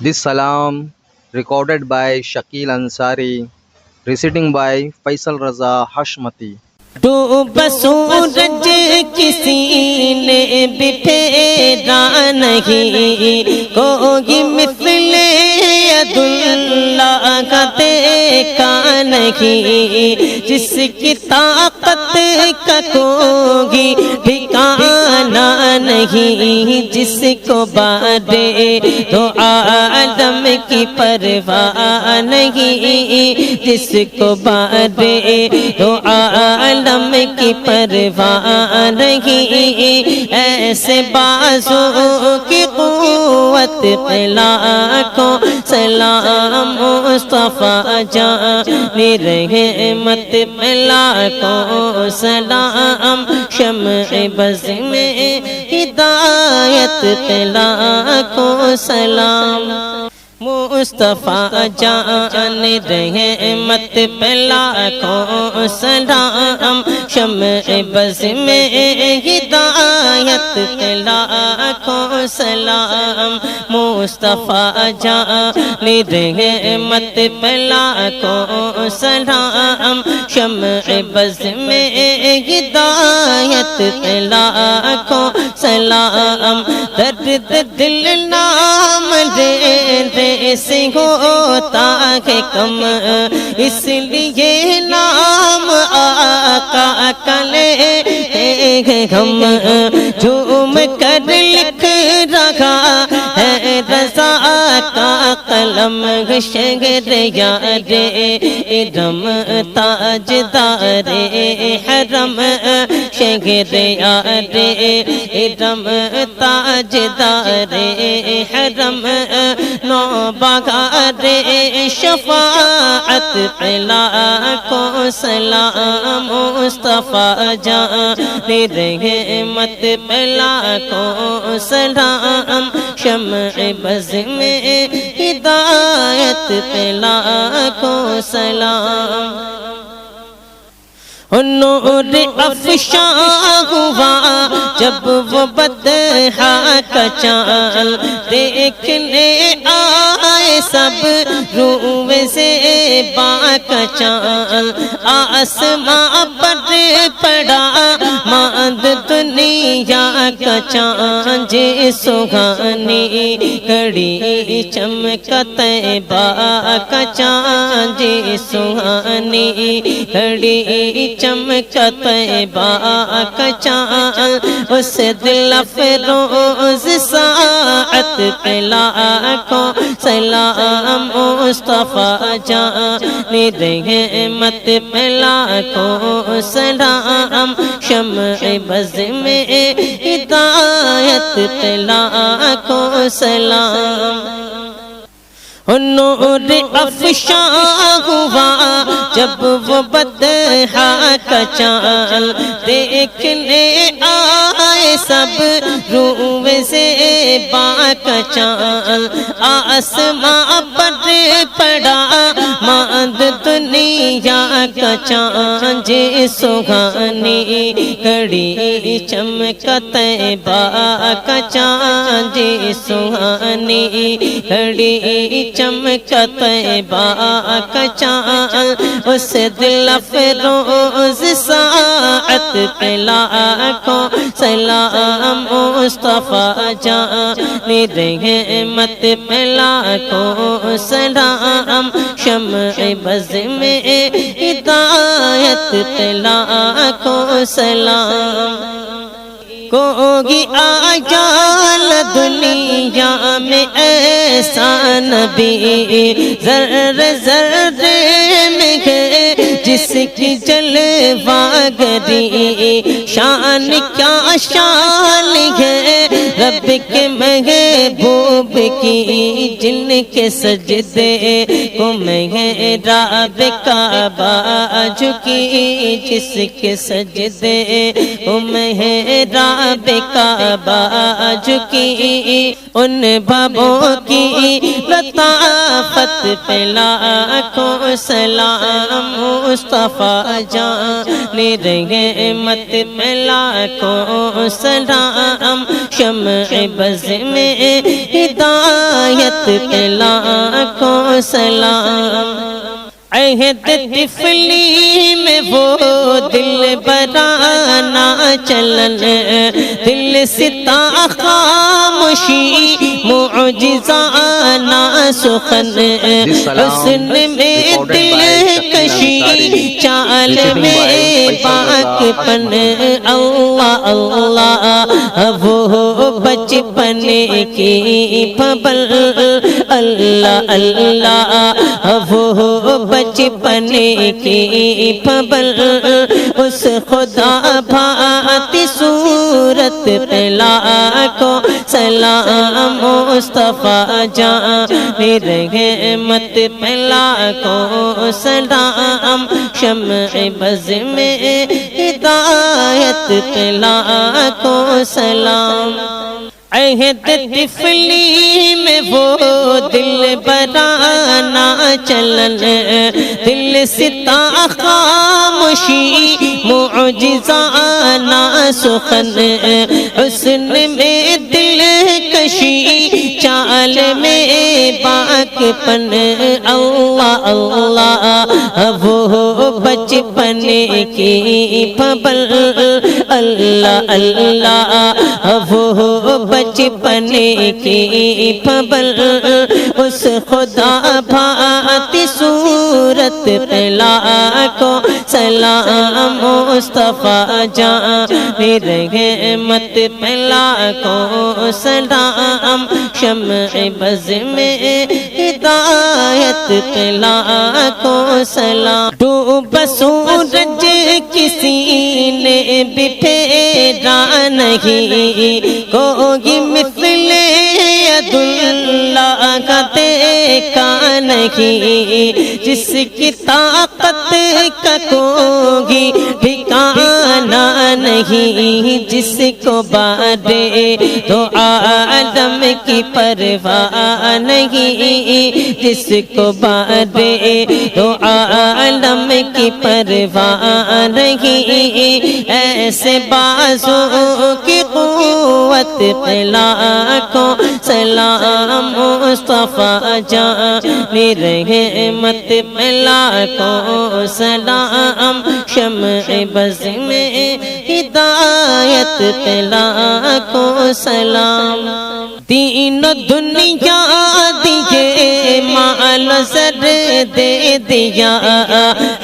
This salam recorded by Shakil Ansari, reciting by Faisal Raza Hashmati. ڈوب سورج کسی نے بھی پھیرا نہیں، کوئی مثل ید اللہ کا دیکھا نہیں، جس کی طاقت کا کوئی ٹھکانہ نہیں، جس کو بارے دو عالم کی پرواہ نہیں، جس کو بارے دو عالم کی پرواہ نہیں، ایسے بازو کی قوت پہ لاکھوں سلام، مصطفیٰ جان رحمت پہ لاکھوں سلام، شمع بز میں ہدایت پہ لاکھوں سلام، مصطفیٰ جان رحمت پہ لاکھوں سلام، شمع بز میں ہدایت پہ لاکھوں سلام، مصطفیٰ جان رحمت پہ لاکھوں سلام، شمع بز میں ہدایت پہ لاکھوں سلام، درد دل نام دے سے ہوتا ہے کم، اس لیے نام آقا کا لے ہم، جھوم کر لکھ رہا ہے رضا کا قلم، شہر یار ارم تاجدار حرم، شہر یار ارم تاجدار حرم، نوبہار شفاعت پہ لاکھوں سلام، مصطفیٰ جان رحمت پہ لاکھوں سلام، شمع بز میں ہدایت پہ لاکھوں سلام، نور افشاں ہوا جب وہ بدحا کا چاند دیکھنے آئے سب، روئے زیبا کا چاند آسماں پر پڑا، ماند دنیا کا چاند سہانی گھڑی چمکا طیبہ کا چاند سہانی گھڑی چمکا طیبہ کا چاند، اس دل افروز ساعت پہ لاکھوں سلام، مصطفیٰ جان رحمت پہ لاکھوں سلام، شمع بز میں ہدایت پہ لاکھوں سلام، نور افشاں ہوا جب وہ بدحا کا چاند دیکھنے آئے سب، روئے زیبا کا چاند آسماں پر پڑا، ماند دنیا کا چاند سہانی گھڑی چمکا طیبہ کا چاند سہانی گھڑی چمکا طیبہ کا چاند، اس دل افروز ساعت پہ لاکھوں سلام، مصطفیٰ جان رحمت پہ لاکھوں سلام، شمع بز میں ہدایت پہ لاکھوں سلام، کوئی آجال دنیا میں ایسا نبی ذرے ذرے میں ہے، جس کی جلوہ گری شان کیا شان ہے، رب کے محبوب کی جن کے سجدے کو محراب کعبہ جھکی، جس کے سجدے کو محراب کعبہ جھکی، ان بابوں کی لطافت پہ لاکھوں سلام، مصطفیٰ جان رحمت پہ لاکھوں سلام، شمع بز میں ہدایت پہ لاکھوں سلام۔ عہد طفلی میں وہ دل برانا چلن، دل ستا خاموشی معجزانہ سخن، حسن میں دل کشی چال میں پاک پن، اللہ اللہ وہ بچپن کی پبل، اللہ اللہ وہ بچپن کی پبل، اس خدا بھاتی صورت پہ لاکھوں سلام، مصطفیٰ جان رحمت پہ لاکھوں سلام، شمع بز میں ہدایت پہ لاکھوں سلام۔ عہد طفلی میں وہ دل برانا چلن، دل ستا خاموشی معجزانہ سخن، حسن میں دل کشی چال میں پاک پن، اللہ اللہ وہ بچپن کی پبل، اللہ اللہ وہ بچپن کی پبل، اس خدا بھاتی صورت پہ لاکھوں سلام، مصطفیٰ جان رحمت پہ لاکھوں سلام، شمع بز میں ہدایت پہ لاکھوں سلام۔ ڈوب سورج کسی نے بھی پھیرا نہیں، کوئی مثل ید اللہ کا دیکھا نہیں، جس کی طاقت کا کوئی ٹھکانہ نہیں، جس کو بارے تو عالم کی پرواہ نہیں، جس کو بارے تو عالم کی پرواہ نہیں، ایسے بازو کی قوت پہ لاکھوں سلام، مصطفیٰ جان رحمت پہ لاکھوں سلام، شمع بز میں ہدایت پہ لاکھوں سلام۔ دین و دنیا دیے، مال زر دے دیا،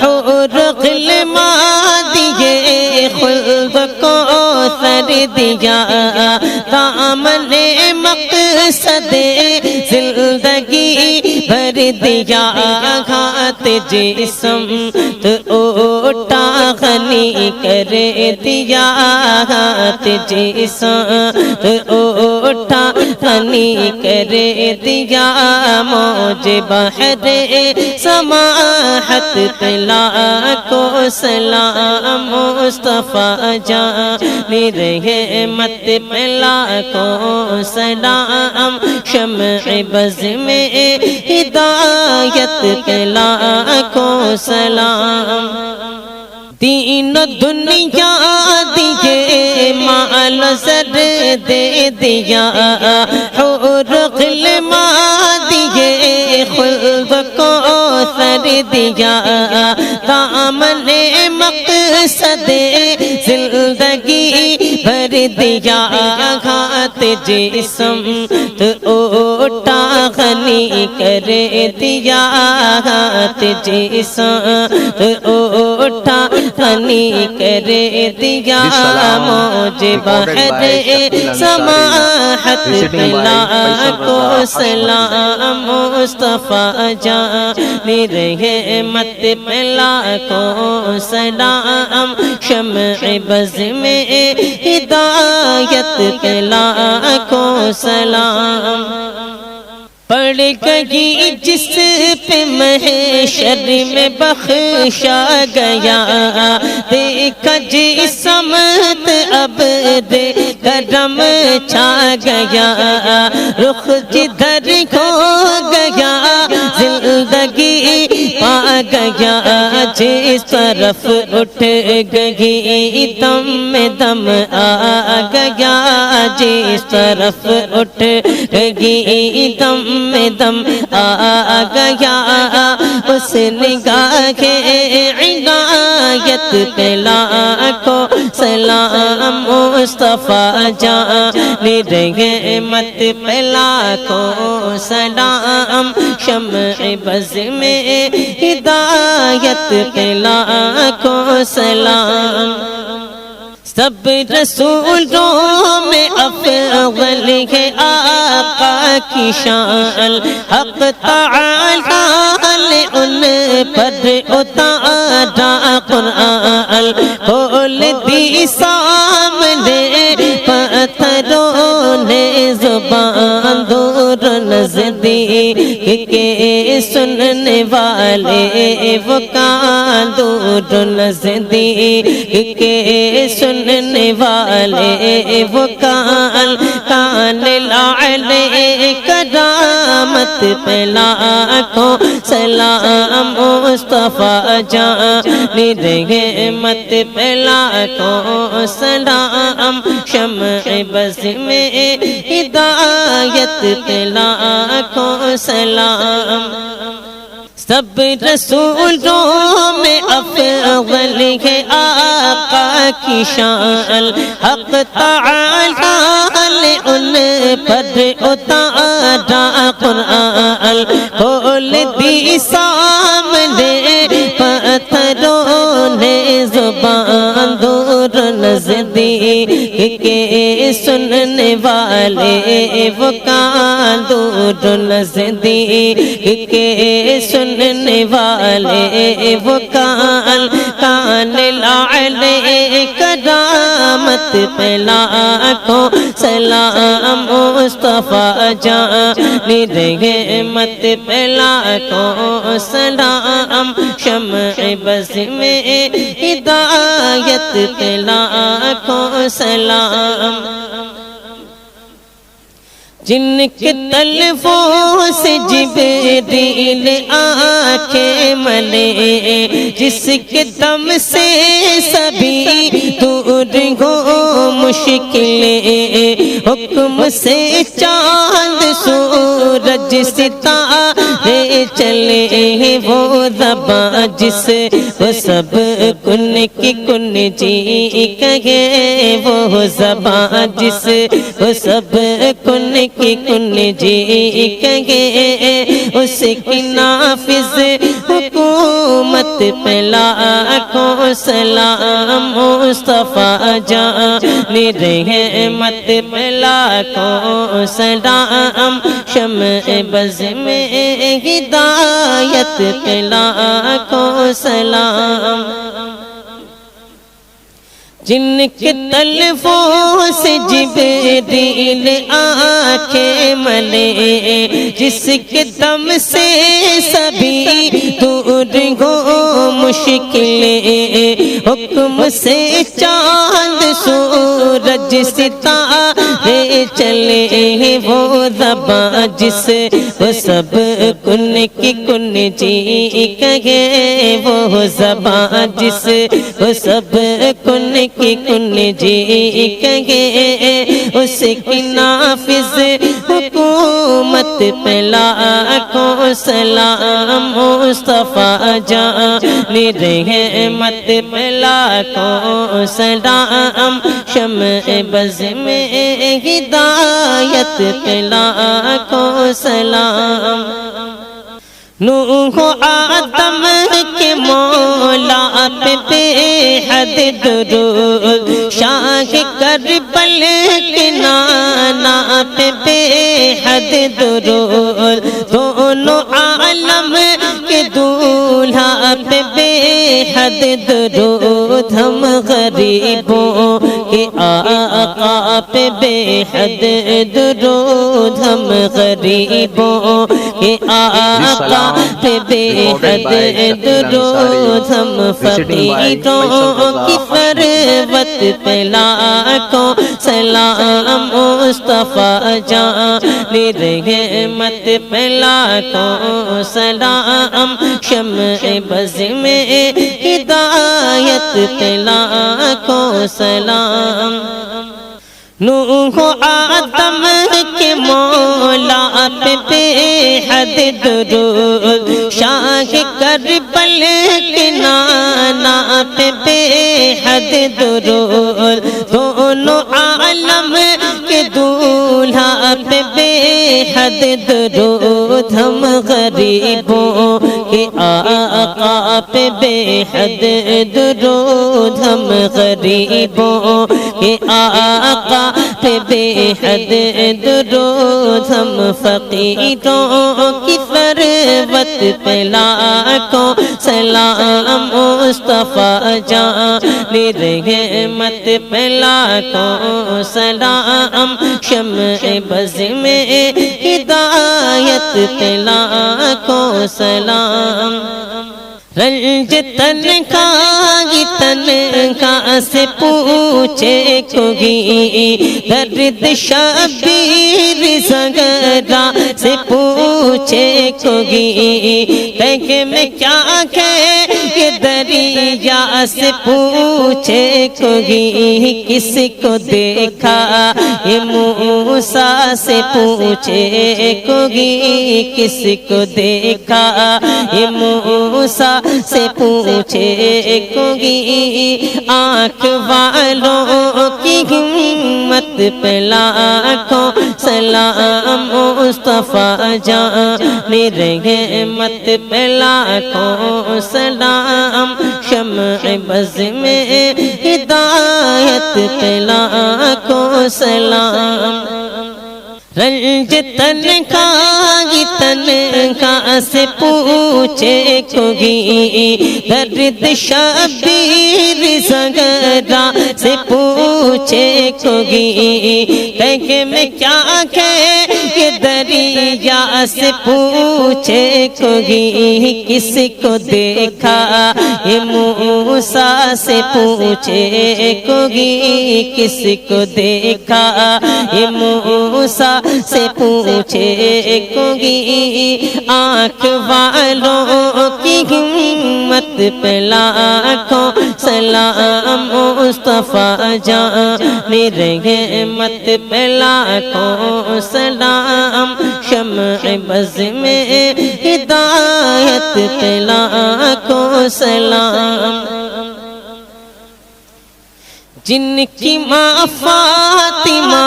حور غلما دیے، خلد کو سر دیا، دامن مقصد زندگی بھر دیا، گھات جسم تو اوٹا غنی کر دیا، گھات جسم تو اوٹا غنی کر دیا، موج بحر سماحت پہ لاکھوں سلام، مصطفیٰ جان رحمت پہ لاکھوں سلام، شمع بز میں ہدایت پہ لاکھوں سلام۔ دین و دنیا دیے، مال زر دے دیا، حور غلما دیے، خلد کو سر دیا، دامن مقصد زندگی بھر دیا، گھات جسم تو اوٹا غنی کر دیا، گھات جسم تو اوٹا غنی کر دیا، موج بحر سماحت پہ لاکھوں سلام، مصطفیٰ جان رحمت پہ لاکھوں سلام، شمع بز میں ہدایت پہ لاکھوں سلام۔ پڑ گئی جس پہ محشر میں بخشا گیا، دیکھا جس سمت اب دے کرم چھا گیا، رخ جدھر کھو گیا زندگی پا گیا جس طرف اٹھ گئی دم میں دم آ گیا جس طرف اٹھ گئی دم میں دم آ گیا اس نگاہ عنایت پہ لاکھوں سلام مصطفیٰ جان رحمت پہ لاکھوں سلام شمع بز میں ہدایت پہ لاکھوں سلام سب رسولوں میں افضل ہے آقا کی شان حق تعالی ان پر اتارا قرآن کھول دی سامنے پتھروں نے زبان دور نزدیک کے سننے والے وہ کان دور نزدیک کے سننے والے وہ کان لعلے کرامت پہ لاکھوں سلام مصطفیٰ جان رحمت پہ لاکھوں سلام شمع بز میں ہدایت پہ لاکھوں سلام سب رسولوں میں افضل ہے آقا کی شان حق تعالی ان پر اتارا قرآن کھول دی سامنے پتھروں نے زبان دور نزدیک کے سننے والے وہ کان دور نزدیک کے سننے والے وہ کان لعلے کرامت پہ لاکھوں سلام مصطفیٰ جان رحمت پہ لاکھوں سلام شمع بز میں ہدایت پہ لاکھوں سلام جن کے طلبوں سے جبریل آنکھیں ملے جس کے دم سے سبھی دور ہو مشکلیں حکم سے چاند سورج ستارے چلے وہ زباں جس وہ سب کن کی کن جی کہے وہ زباں جس وہ سب کن کی کن جی کہے اس کی نافذ حکومت پہ لاکھوں سلام مصطفیٰ جان رحمت پہ لاکھوں سلام شمع بز میں ہدایت پہ لاکھوں سلام جن کے طلبوں سے جبریل آنکھیں ملے جس کے دم سے سبھی دور ہو مشکلیں حکم سے چاند سورج ستارے چلے وہ زباں جس وہ سب کن کی کن جی کہے وہ زباں جس وہ سب کن کی کن جی کہے اس کی نافذ حکومت پہ لاکھوں سلام مصطفیٰ جان رحمت پہ لاکھوں سلام شمع بز میں ہدایت پہ لاکھوں سلام نوح آدم کے مولا پہ بے حد درود شاہ کربل کے نانا پہ بے حد درود دونوں عالم کے دولہا پہ بے حد درود ہم غریبوں کے آقا پہ بے حد درود ہم غریبوں کے آقا پہ بے حد درود ہم فقیروں کی فروت پہ لاکھوں سلام مصطفیٰ جان رحمت پہ لاکھوں سلام شمع بز میں ہدایت پہ لاکھوں سلام نوح آدم کے مولا پہ بے حد درود شاہ کربل کے نانا پہ بے حد درود دونوں عالم کے دولہا پہ بے حد درود ہم غریبوں کے آقا پہ بے حد درود ہم غریبوں کے آقا پہ بے حد درود ہم فقیروں کی فروت پہ لاکھوں سلام مصطفیٰ جان رحمت پہ لاکھوں سلام شمع بز میں ہدایت پہ لاکھوں سلام رنج تنہائی تنہا سے پوچھے کوئی درد شبیر زغرا سے پوچھے کوئی کہ میں کیا کہ دریا سے پوچھے کوئی کس کو دیکھا یہ موسیٰ سے پوچھے کوئی کس کو دیکھا یہ موسیٰ سے پوچھے کوئی آنکھ والوں کی ہمت پہ لاکھوں سلام مصطفیٰ جان رحمت پہ لاکھوں سلام شمع بز میں ہدایت پہ لاکھوں سلام رنج تنہائی تنہا سے پوچھے کوئی درد شبیر زغرا سے پوچھے کوئی کہ میں کیا کہ دریا سے پوچھے کوئی کس کو دیکھا یہ موسیٰ سے پوچھے کوئی کس کو دیکھا یہ موسیٰ سے پوچھے کوئی آنکھ والوں کی ہمت پہ لاکھوں سلام مصطفیٰ جان رحمت پہ لاکھوں سلام شمع بز میں ہدایت پہ لاکھوں سلام جن کی ماں فاطمہ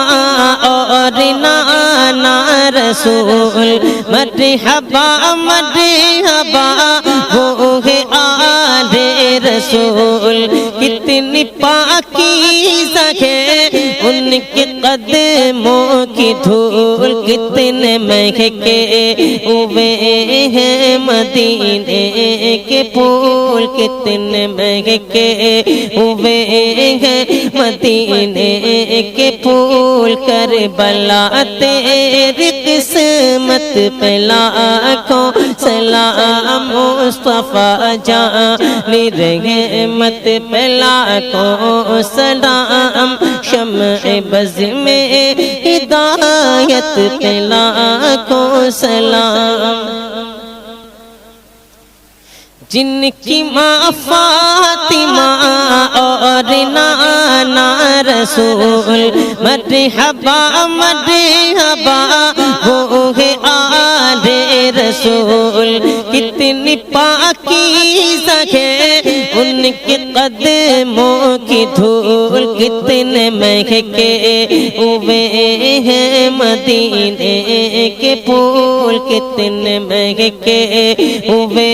اور نانا رسول مرحبا مرحبا وہ ہے آل رسول کتنی پاکیزہ ہے ان کے قدموں کی دھول کتنے مہکے ہوئے ہیں مدینے کے پھول کتنے مہکے ہوئے ہیں مدینے کے پھول کربلا تیری قسمت پہ لاکھوں سلام مصطفیٰ جان رحمت پہ لاکھوں سلام شمع بز میں ہدایت پہ لاکھوں سلام جن کی ماں فاطمہ اور نانا رسول مرحبا مرحبا وہ ہے آل رسول کتنی پاکیزہ ہے ان کے قدموں کی دھول کتنے مہکے ہوئے ہیں مدینے کے پھول کتنے مہکے ہوئے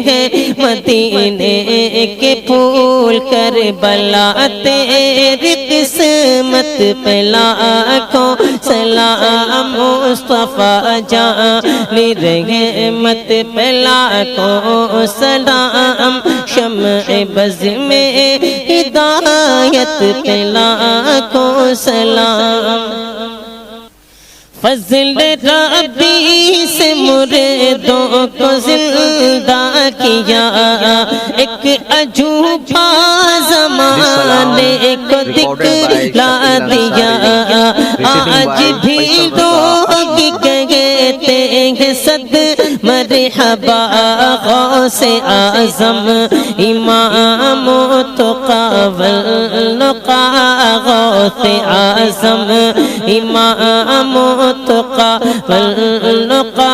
ہیں مدینے کے پھول کربلا تیری قسمت قسمت پہ لاکھوں سلام مصطفیٰ جان رحمت پہ لاکھوں سلام شمع بز میں ہدایت پہ لاکھوں سلام فضل ربی سے مردوں کو زندہ کیا ایک عجوبہ زمانے کو دکھلا دیا آج بھی لوگ کہتے ہیں صد مرحبا غوث اعظم امام تقی والنقا غوث اعظم امام تقی والنقا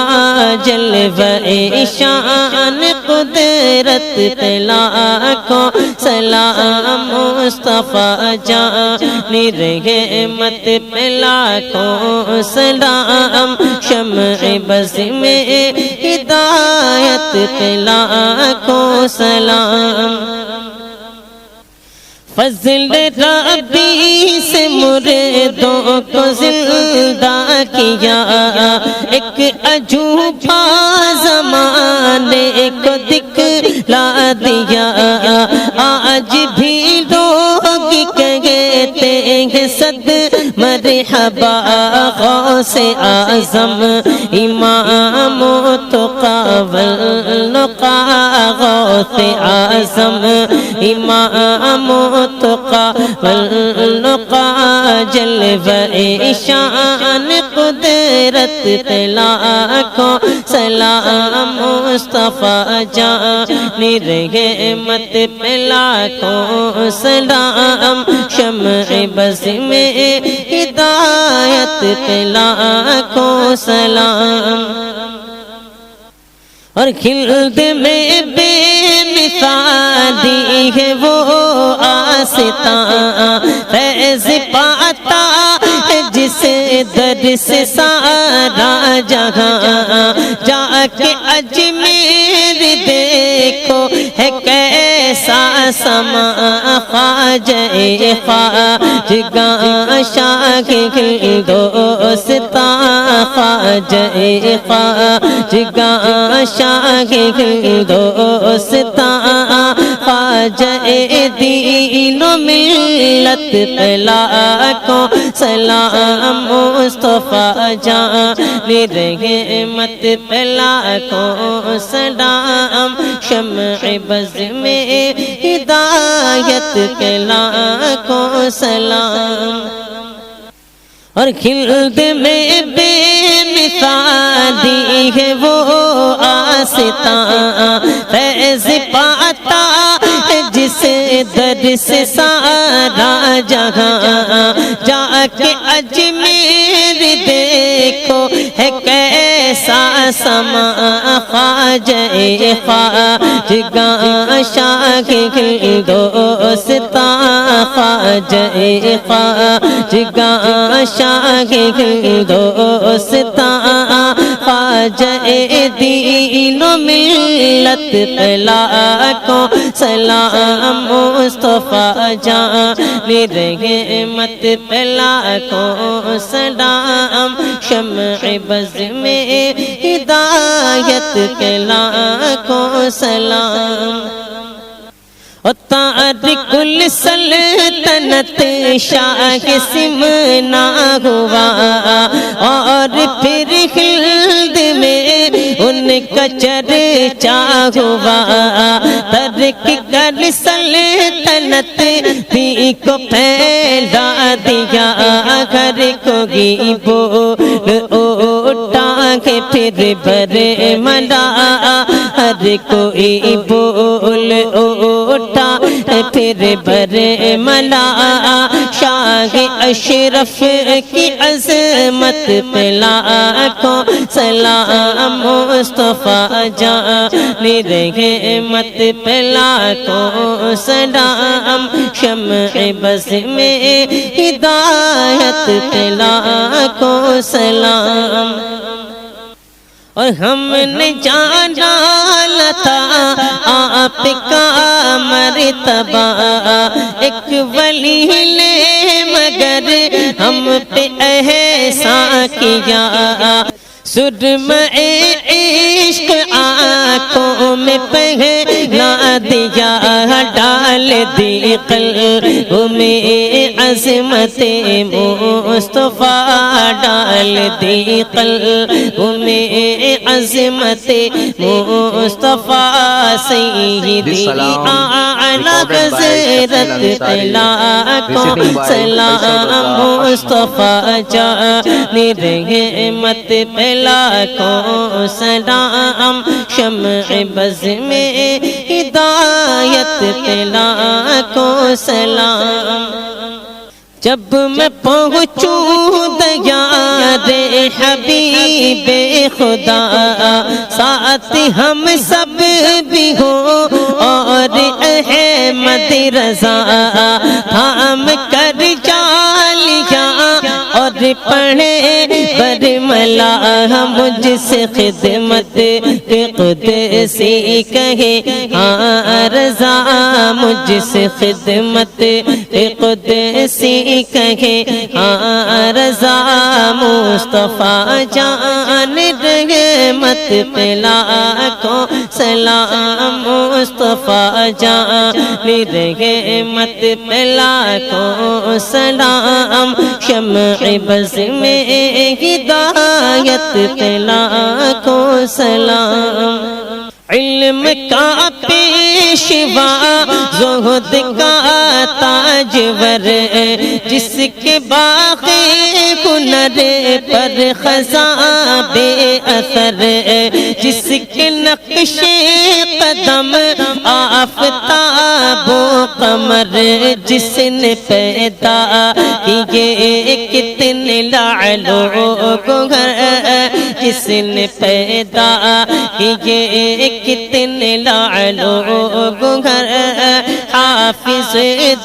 جلوہ شان قدرت پہ لاکھوں سلام مصطفیٰ جان رحمت پہ لاکھوں سلام شمع بز میں ہدایت پہ لاکھوں سلام فضل ربی سے مردوں کو زندہ کیا ایک عجوبہ زمانے کو دکھلا دیا آج بھی لوگ کہتے ہیں صد مرحبا غوث اعظم امام تقی والنقا غوث اعظم امام تقی والنقا جلوہ شان قدرت پہ لاکھوں سلام مصطفیٰ جان رحمت پہ لاکھوں سلام شمع بز میں ہدایت پہ لاکھوں سلام اور خلد میں بے مثالی ہے وہ آستاں فیض پاتا ہے جس در سے سارا جہاں جا کے اجمیر دیکھو ہے کیسا سما خواجہ خواجگاں شاہ دوستاں خواجہ خواجگاں شاہ دوستاں خواجہ دین و ملت پہ لاکھوں سلام مصطفیٰ جان رحمت پہ لاکھوں سلام شمع بز میں ہدایت پہ لاکھوں سلام اور خلد میں بے مثالی ہے وہ آستاں فیض پاتا ہے جس در سے سارا جہاں جا کے اجمیر دیکھو ہے کیسا سما خواجہ خواجگاں شاہ دوستاں خواجہ خواجگاں شاہ دوستاں خواجہ دین و ملت پہ لاکھوں سلام مصطفیٰ جان رحمت پہ لاکھوں سلام شمع بز میں ہدایت پہ لاکھوں سلام تارک السلطنت شاہ سمنا ہوا اور پھر خلد میں ان کا چرچا ہوا ترک کر سلطنت بھی کو پھیلا دیا گھر کو گی بول اٹھا کے پھر بر ملا ہر کوئی بول اٹھا پھر بر ملا شاہ اشرف کی عظمت پہ لاکھوں سلام مصطفیٰ جان رحمت پہ لاکھوں سلام شمع بز میں ہدایت پہ لاکھوں سلام اور ہم نے جانا تھا آپ کا مرتبہ ایک ولی نے گر ہم پہ احسان کیا سرمہ عشق آنکھوں میں پہنا دیا ڈال دی قلب میں عظمت مصطفیٰ ڈال دی قلب میں عظمت مصطفیٰ سیدی اعلی حضرت لاکھوں سلام مصطفیٰ جان رحمت لاکھوں سلام شمع بز میں ہدایت پہ لاکھوں سلام جب میں پہنچوں دیار حبیب خدا ساتھ ہم سب بھی ہو اور احمد رضا تھام کر جالیا اور پڑھے برملا مجھ سے خدمت قدسی کہے ہاں رضا مجھ سے خدمت قدسی کہے ہاں رضا مصطفیٰ جان رحمت پہ لاکھوں سلام مصطفیٰ جان رحمت پہ لاکھوں سلام شمع بز میں ہدایت پہ لاکھوں سلام علم کا پیشوا زہد کا تاجور جس کے باقی ہنر پر خزاں بے اثر جس کے نقش قدم آفتاب و قمر جس نے پیدا کیے کتنے لعلوں گوہر جس نے پیدا کیے کتنے لعلوں گوہر حافظ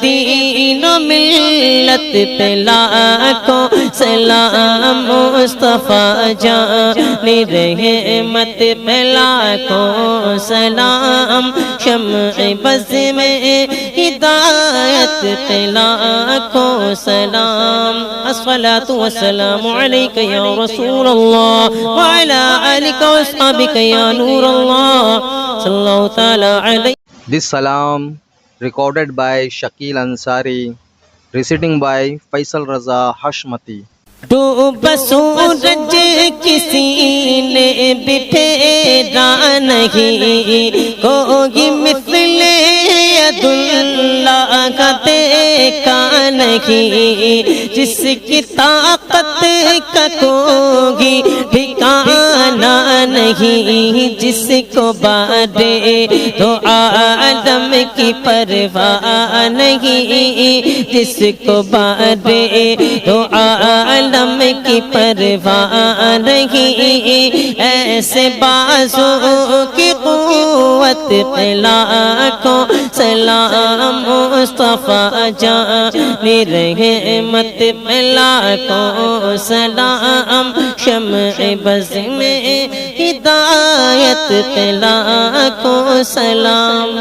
دین و ملت پہ لاکھوں سلام مصطفیٰ جان رحمت پہ لاکھوں سلام شمع بز میں ہدایت پہ لاکھوں سلام الصلاة والسلام علیک یا رسول اللہ وعلی آلک واصحابک یا نور اللہ صلی اللہ تعالی علیہ. This salam recorded by Shakil Ansari, reciting by Faisal Raza Hashmati. ڈوب سورج کسی نے بھی پھیرا نہیں کوئی مثل ید اللہ کا دیکھا نہیں جس کی طاقت کا کوئی ٹھکانا نہیں جس کو بارے تو عالم کی پرواہ نہیں جس کو بارے تو عالم کی پرواہ نہیں ایسے بازو کی قوت پہ لاکھوں سلام مصطفیٰ جان رحمت پہ لاکھوں سلام شمع بز میں ہدایت پہ لاکھوں سلام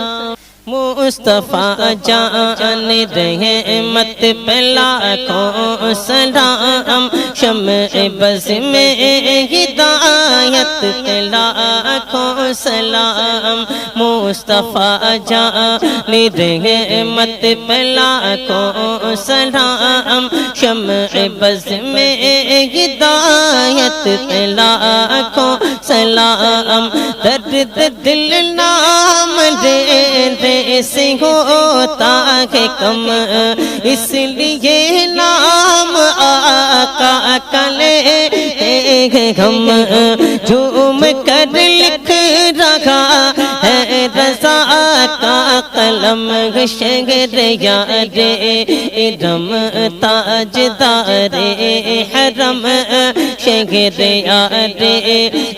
مصطفیٰ جان رحمت پہ لاکھوں سلام شمع بز میں ہدایت پہ لاکھوں سلام مصطفیٰ جان رحمت پہ لاکھوں سلام شمع بز میں ہدایت پہ لاکھوں سلام درد دل نام دے سے ہوتا ہے کم اس لیے نام آقا کا لے ہم جھوم کر لکھ رہا ہے رضا کا قلم شہر یار ارم تاجدار حرم شہر یار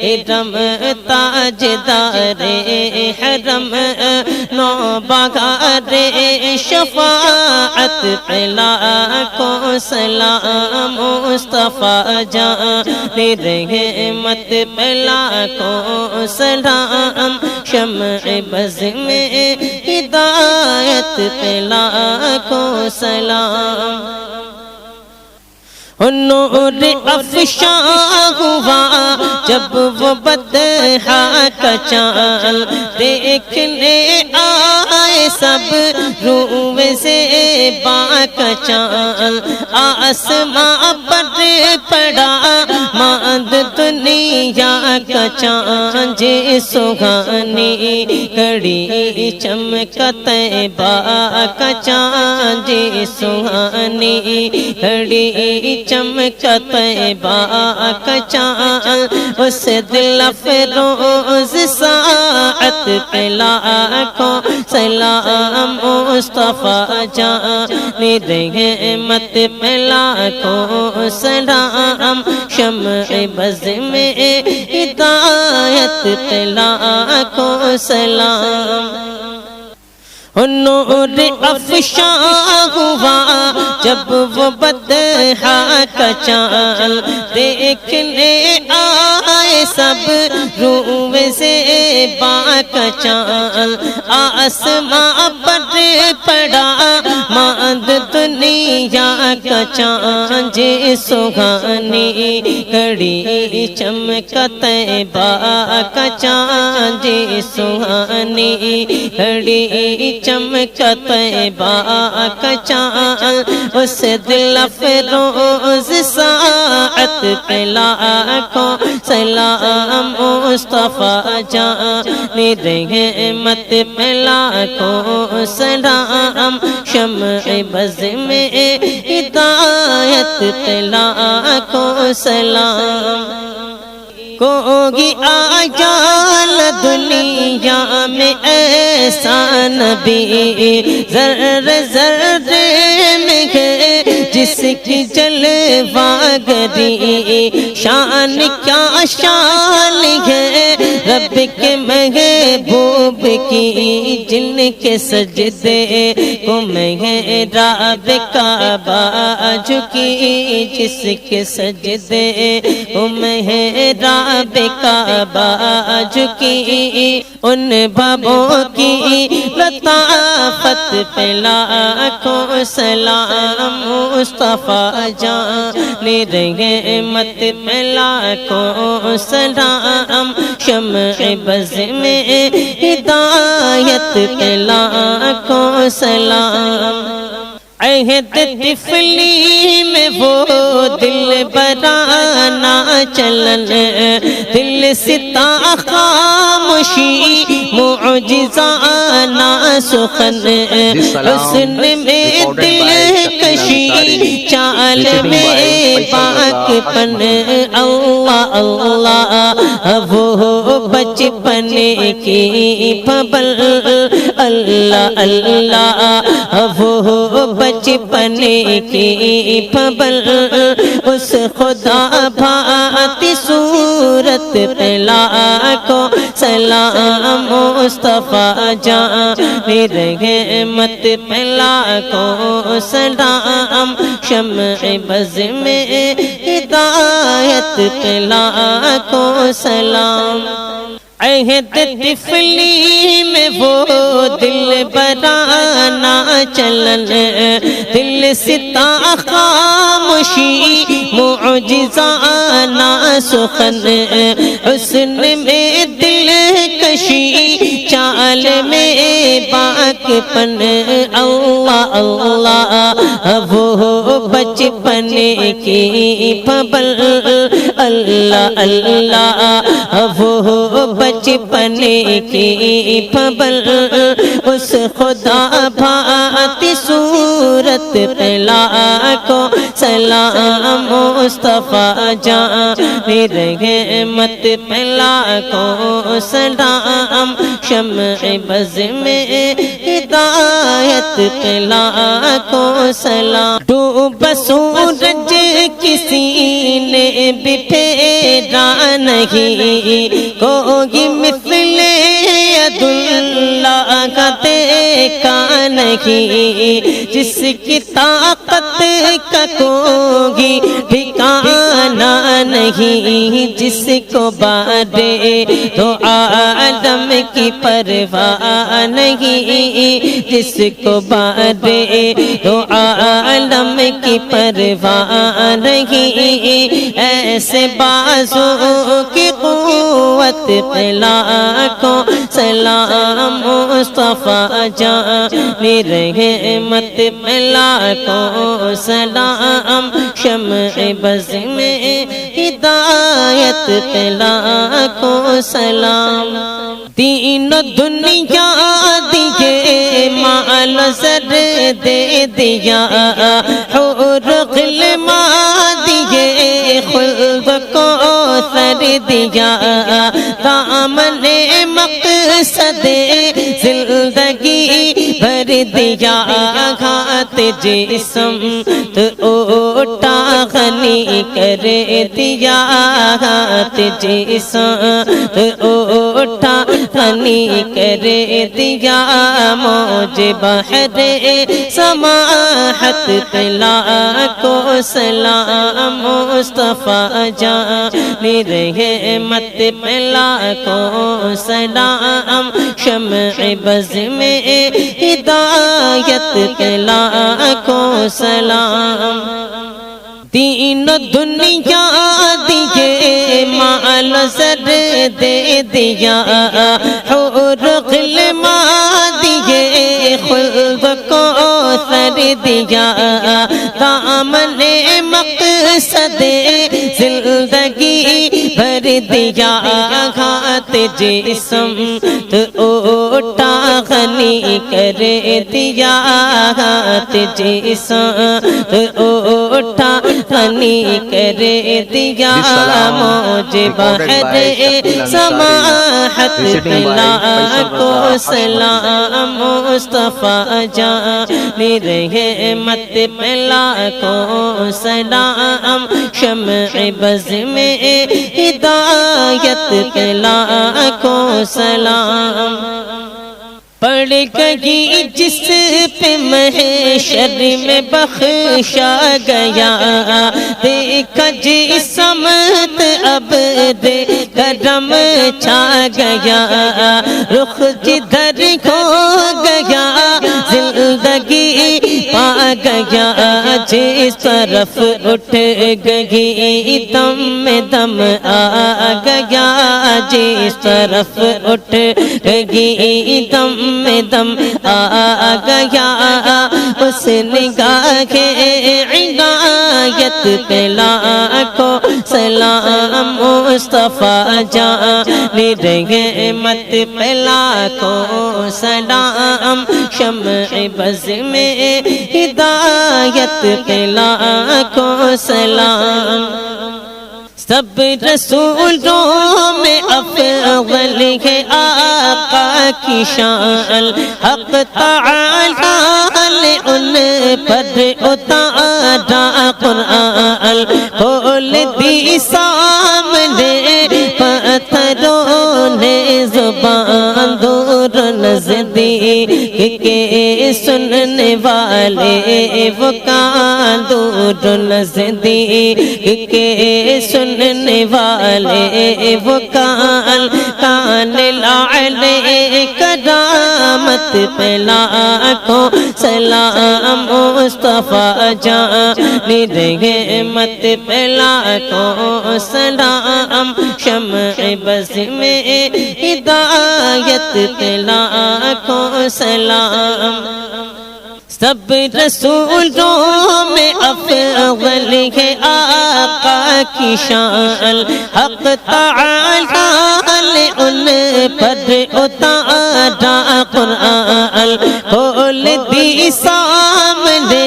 ارم تاجدار حرم نو بغار شفاعت پہ لاکھوں سلام مصطفیٰ جان رحمت پہ لاکھوں سلام شمع بز میں ہدایت پہ لاکھوں سلام. نور افشاں ہوا جب وہ بدحا کا چاند دیکھنے آئے سب روئے زیبا کا چاند آسماں پر پڑا ماند دنیا کا چاند جی سہانی گھڑی چمکا طیبہ کا چاند جی سہانی گھڑی چمکا طیبہ کا چاند اس دل افروز ساعت پہ لاکھوں سلام مصطفیٰ جان رحمت پہ لاکھوں سلام شمع بز میں ہدایت پہ لاکھوں سلام نور افشاں ہوا جب وہ بدحا کا چاند دیکھنے آئے سب روئے زیبا کا چاند آسماں پر پڑا ماند دنیا کا چاند جی سہانی گھڑی چمکا طیبہ کا چاند جی سہانی گھڑی چمکا طیبہ کا چاند اس دل افروز ساعت پہ لاکھوں سلام مصطفیٰ جان رحمت پہ لاکھوں سلام شمع بز میں ہدایت پہ لاکھوں سلام کوئی آجال دنیا میں ایسا نبی ذرے ذرے میں ہے جس کی جلوہ گری شان کیا شان ہے رب کے محبوب کی جن کے سجدے کو محراب کعبہ جھکی جس کے سجدے کو محراب کعبہ جھکی ان بابوں کی لطافت پہ لاکھوں سلام مصطفیٰ جان رحمت پہ لاکھوں سلام شمع بز میں ہدایت پہ لاکھوں سلام عہد طفلی میں وہ دل برانا چلن دل ستا خاموشی معجزانہ سخن حسن میں دل کشی چال میں پاک پن اللہ اللہ وہ بچپن کی پبل اللہ اللہ وہ بچپن کی پبل اس خدا بھاتی صورت پہ لاکھوں سلام مصطفیٰ جان رحمت پہ لاکھوں سلام شمع بز میں ہدایت پہ لاکھوں سلام عہد طفلی میں وہ دل برانا چلن دل ستا خاموشی معجزانہ سخن حسن میں دل کشی چال میں پاک پن اللہ اللہ وہ بچپن کی پبل اللہ اللہ وہ بچپن کی پبل اس خدا بھاتی صورت پہ لاکھوں سلام مصطفیٰ جان رحمت پہ لاکھوں سلام شمع بز میں ہدایت پہ لاکھوں سلام ڈوب سورج کسی نے بھی پھیرا نہیں کوئی مثل عبداللہ کا دیکھا نہیں جس کی طاقت کا کوئی ٹھکانہ نہیں جس کو بارے تو عالم کی پرواہ نہیں، جس کو بارے دو عالم کی پرواہ نہیں، ایسے بازو کی قوت پہ لاکھوں سلام مصطفیٰ جان رحمت پہ لاکھوں سلام، شمع بز میں ہدایت پہ لاکھوں سلام، تینوں دنیا دیے مال زر دے دیا، حور غلما دیے خلد کو سر دیا، دامن مقصد زندگی بھر دیا، گھات جسم تو اٹھا غنی کر دیا، گھات جسم تو اٹھا غنی کر دیا، موج بحر سماحت پلا کو سلام مصطفیٰ جان رحمت پلا کو سلام، شمع بز میں ہدایت پلا کو سلام، تینوں دنیا دیے مال زر دے دیا، حور غلما دیے خلد کو سر دیا، دامن مقصد زندگی بھر دیا، گھات جسم تو اٹھا غنی کر دیا، گھات جسم تو اٹھا غنی کر دیا، موج بحر سماحت پلا کو سلام مصطفیٰ جان رحمت پلا کو سلام، شمع بز میں ہدایت پلا کو سلام، پڑ گئی جس پہ محشر میں بخشا گیا، دیکھا جی سمت اب دے کرم چھا گیا، رخ جدھر کھو گیا زندگی پا گیا، جس طرف اٹھ گئی دم میں دم آ گیا، جس طرف اٹھ گئی دم میں دم آ گیا، اس نگاہ عنایت پہ لاکھوں سلام مصطفیٰ جان رحمت پہ لاکھوں سلام، شمع بز میں ہدایت پہ لاکھوں سلام، سب رسولوں میں افضل ہے آقا کی شان، حق تعالی نے ان پر اتارا قرآن، کھول دی سامنے پتھروں نے زبان، دور نزدیک کے سننے والے وہ کان، دور نزدیک کے سننے والے وہ کان، کان لعلے کرامت پہ لاکھوں سلام مصطفیٰ جان رحمت پہ لاکھوں سلام، شمع بز میں ہدایت پہ لاکھوں سلام، سب رسولوں میں افضل ہے آقا کی شان، حق تعالی نے ان پر اتارا قرآن، کھول دی سامنے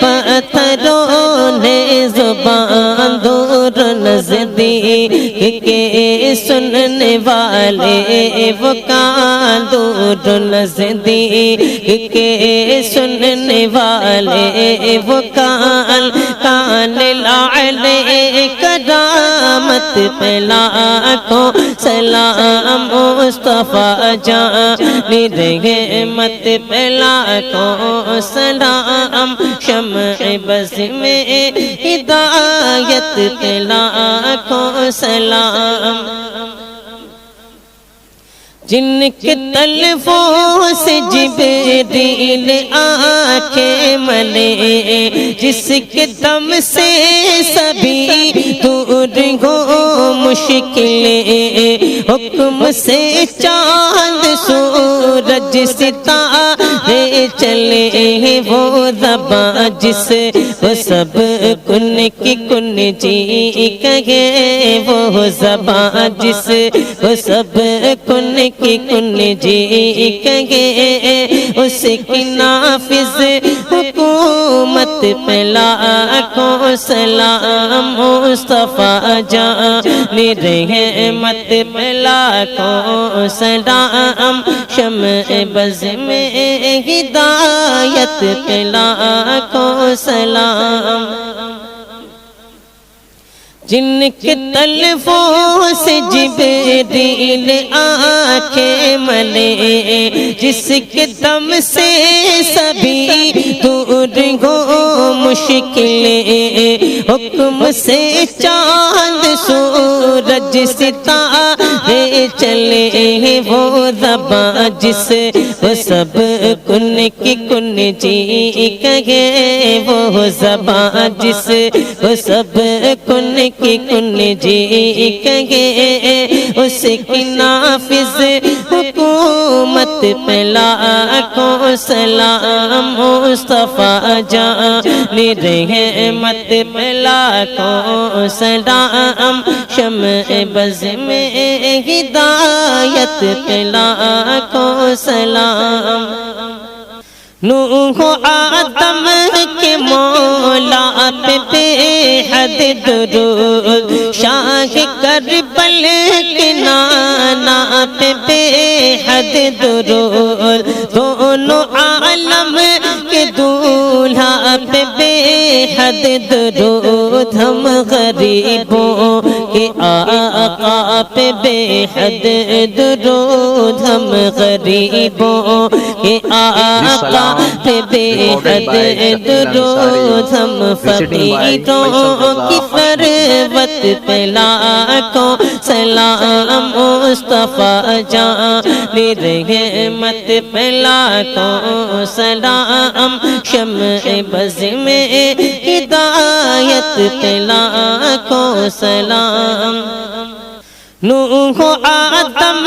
پتھروں نے زبان، دور نزدیک کے سننے والے وہ کان، دور نزدیک کے سننے والے وہ کان، کان لعلے کرامت پہ لاکھوں سلام مصطفیٰ جان رحمت پہ لاکھوں سلام، شمع بز میں ہدایت پہ لاکھوں سلام، جن کے طلبوں سے جبریل آنکھیں ملے، جس کے دم سے سبھی دور ہو مشکلیں، حکم سے چاند سورج ستارے چلے، وہ زباں جس وہ سب کن کی کن جی کہے، وہ زباں جس وہ سب کن کی کن جی کہے، اس کی نافذ حکومت پہ لاکھوں سلام، مصطفیٰ جان رحمت پہ لاکھوں سلام، شمع بز میں ہدایت پہ لاکھوں سلام۔ جن کے طلبوں سے جبریل آنکھیں ملے، جس کے دم سے سبھی دور ہو مشکلیں، حکم سے چاند سورج ستارے چلے، وہ زباں جس وہ سب کن کی کن جی کہے، وہ زباں جس وہ سب کن کی کن جی کہے، اس کی نافذ حکومت پہ لاکھوں سلام، مصطفیٰ جان رحمت پہ لاکھوں سلام، شمع بز میں ہدایت پہ لاکھوں سلام۔ نوح آدم کے مولا پہ بے حد درود، شاہ کربل کے نانا پہ بے حد درود، دونوں عالم کے دولہا پہ بے حد درود، ہم غریبوں کے آقا پہ بے حد درود، ہم غریبوں کے آقا پہ بے حد درود، ہم فقیروں کی فروت پہ لاکھوں سلام، مصطفیٰ جان رحمت پہ لاکھوں سلام، شمع بز میں ہدایت پہ لاکھوں سلام۔ نوح آدم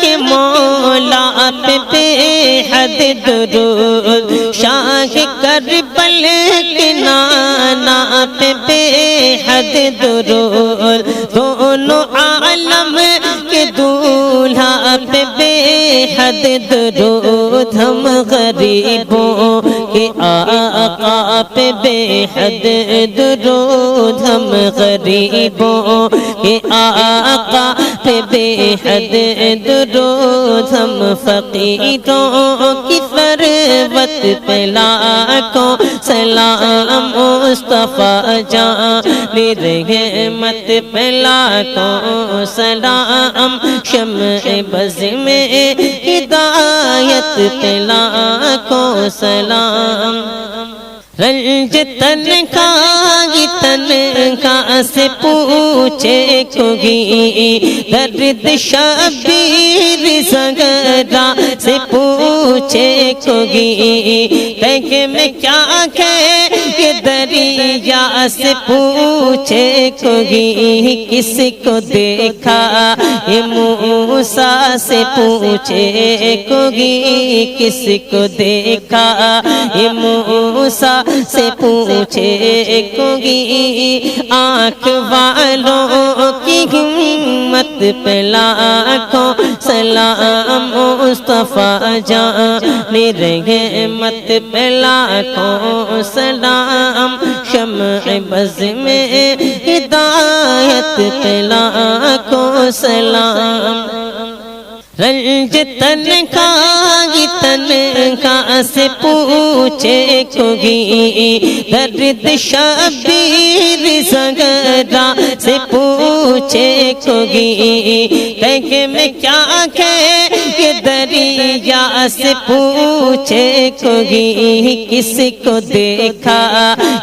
کے مولا پہ بے حد درود، شاہ کربل کے نانا پہ بے حد درود، دونوں عالم کے دولہا پہ بے حد درود، ہم غریبوں کے آقا پہ بے حد درود، ہم غریبوں کے آقا پہ بے حد درود، ہم فقیروں کی فروت پہ لاکھوں سلام، مصطفیٰ جان رحمت پہ لاکھوں سلام، شمع بز میں ہدایت پہ لاکھوں سلام۔ رنج تنہائی تنہا سے پوچھے کوئی، درد شبیر زغرا سے پوچھے کوئی، کہ میں کیا کہ دریا سے پوچھے کوئی، کس کو دیکھا یہ موسیٰ سے پوچھے کوئی، کس کو دیکھا یہ موسیٰ سے پوچھے کوئی، آنکھ والوں کی ہمت پہ لاکھوں سلام، مصطفیٰ جان رحمت پہ لاکھوں سلام، شمع بز میں ہدایت پہ لاکھوں سلام۔ رنج تنہائی تنہا سے پوچھے کوئی، درد شبیر زغرا سے پوچھے کوئی، کہ میں کیا کہ دریا دریا سے پوچھے کوئی کس کو دیکھا،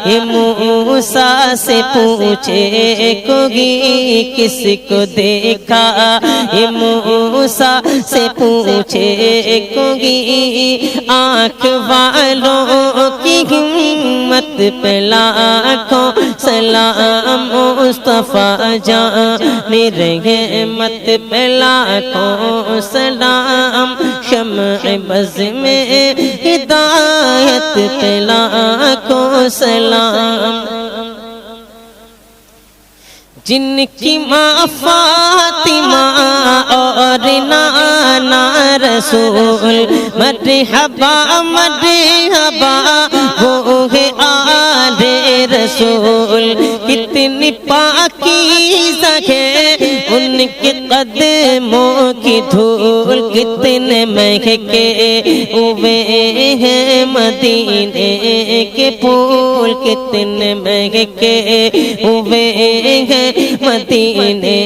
یہ موسیٰ سے پوچھے کوئی کس کو دیکھا، یہ موسیٰ سے پوچھے کوئی آنکھ والوں کی ہمت پہ لاکھوں سلام، مصطفیٰ جان رحمت پہ لاکھوں سلام، شمع بز میں ہدایت پہ لاکھوں سلام۔ جن کی ماں فاطمہ اور نانا رسول، مرحبا مرحبا وہ ہے آل رسول، کتنی پاکیزہ ہے ان کے قدموں کی دھول، کتنے مہکے ہوئے ہیں مدینے کے پھول، کتنے مہکے ہوئے ہیں مدینے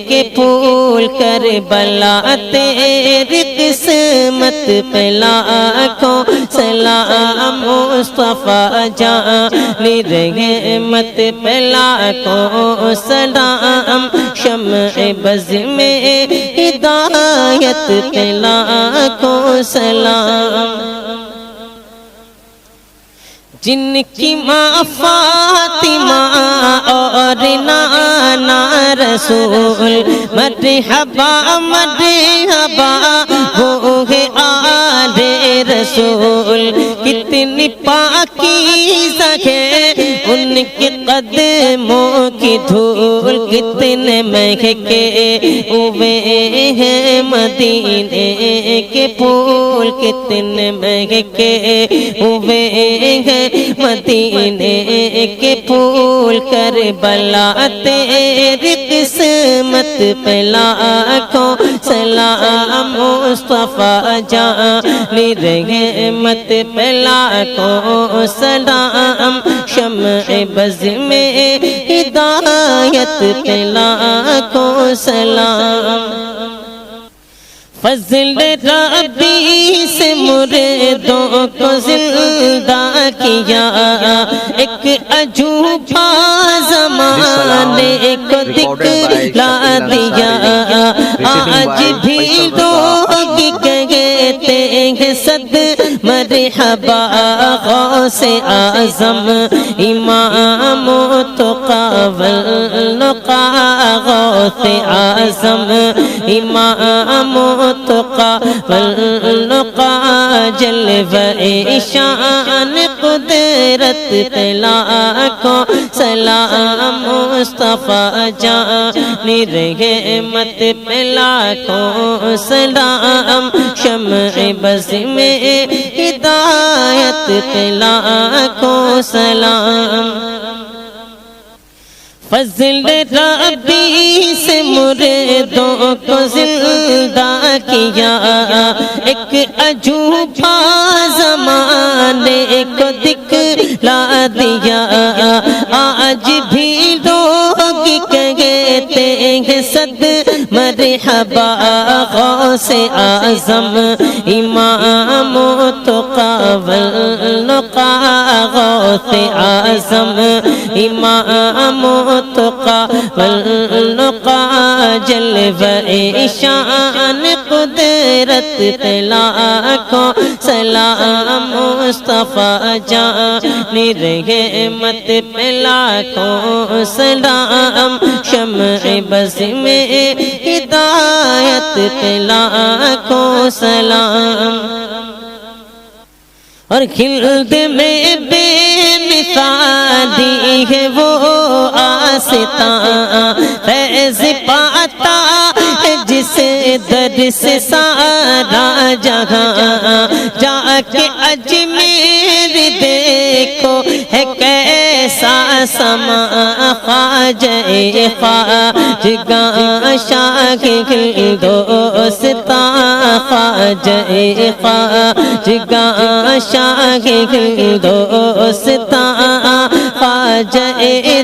کے پھول، کربلا تیری قسمت پہ لاکھوں سلام، مصطفیٰ جان رحمت پہ لاکھوں سلام، شمع بز میں ہدایت پہ لاکھوں سلام۔ جن کی ماں فاطمہ اور نانا رسول، مرحبا مرحبا وہ ہے آل رسول، کتنی پاکیزہ ہے ان کے قدموں کی دھول، کتنے مہکے ہوئے ہیں مدینے کے پھول، کتنے مہکے ہوئے ہیں مدینے کے پھول، کربلا تیری قسمت پہ لاکھوں سلام، مصطفیٰ جان رحمت پہ لاکھوں سلام، شمع بز میں ہدایت پہ لاکھوں سلام۔ فضل ربی سے مردوں کو زندہ کیا، ایک عجوبہ زمانے کو دکھلا دیا، آج بھی لوگ کہتے ہیں صد مرحبا غوث اعظم، امام تقی والنقی غوث اعظم، امام تقی والنقی، جلوہ شان قدرت پہ لاکھوں سلام، مصطفیٰ جان رحمت پہ لاکھوں سلام، شمع بز میں ہدایت پہ لاکھوں سلام۔ فضل ربی سے مردوں کو زندہ کیا، ایک عجوبہ زمانے کو دکھلا دیا، آج بھی لوگ کہتے ہیں صد مرحبا غوث اعظم، امام تقی والنقی غوث اعظم، امام تقی والنقی، جلوہ شان قدرت پہ لاکھوں سلام، مصطفیٰ جان رحمت پہ لاکھوں سلام، شمع بز میں ہدایت پہ لاکھوں سلام۔ اور خلد میں بے مثالی ہے وہ آستاں، فیض پاتا ہے جس در سے سارا جہاں، جا کے اجمیر دیکھو ہے کیسا سما، خواجہ خواجگاں شاہ ہندوستاں، خواجہ خواجگاں شاہ ہندوستاں، خواجہ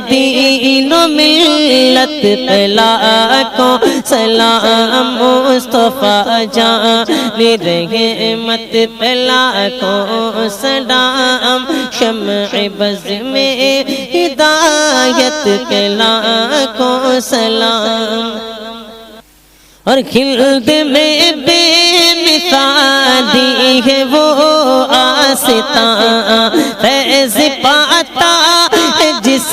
دین و ملت پہ لاکھوں سلام مصطفیٰ جان رحمت پہ لاکھوں سلام شمع بز میں ہدایت پہ لاکھوں سلام اور خلد میں بے مثالی ہے وہ آستاں فیض پاتا ہے جس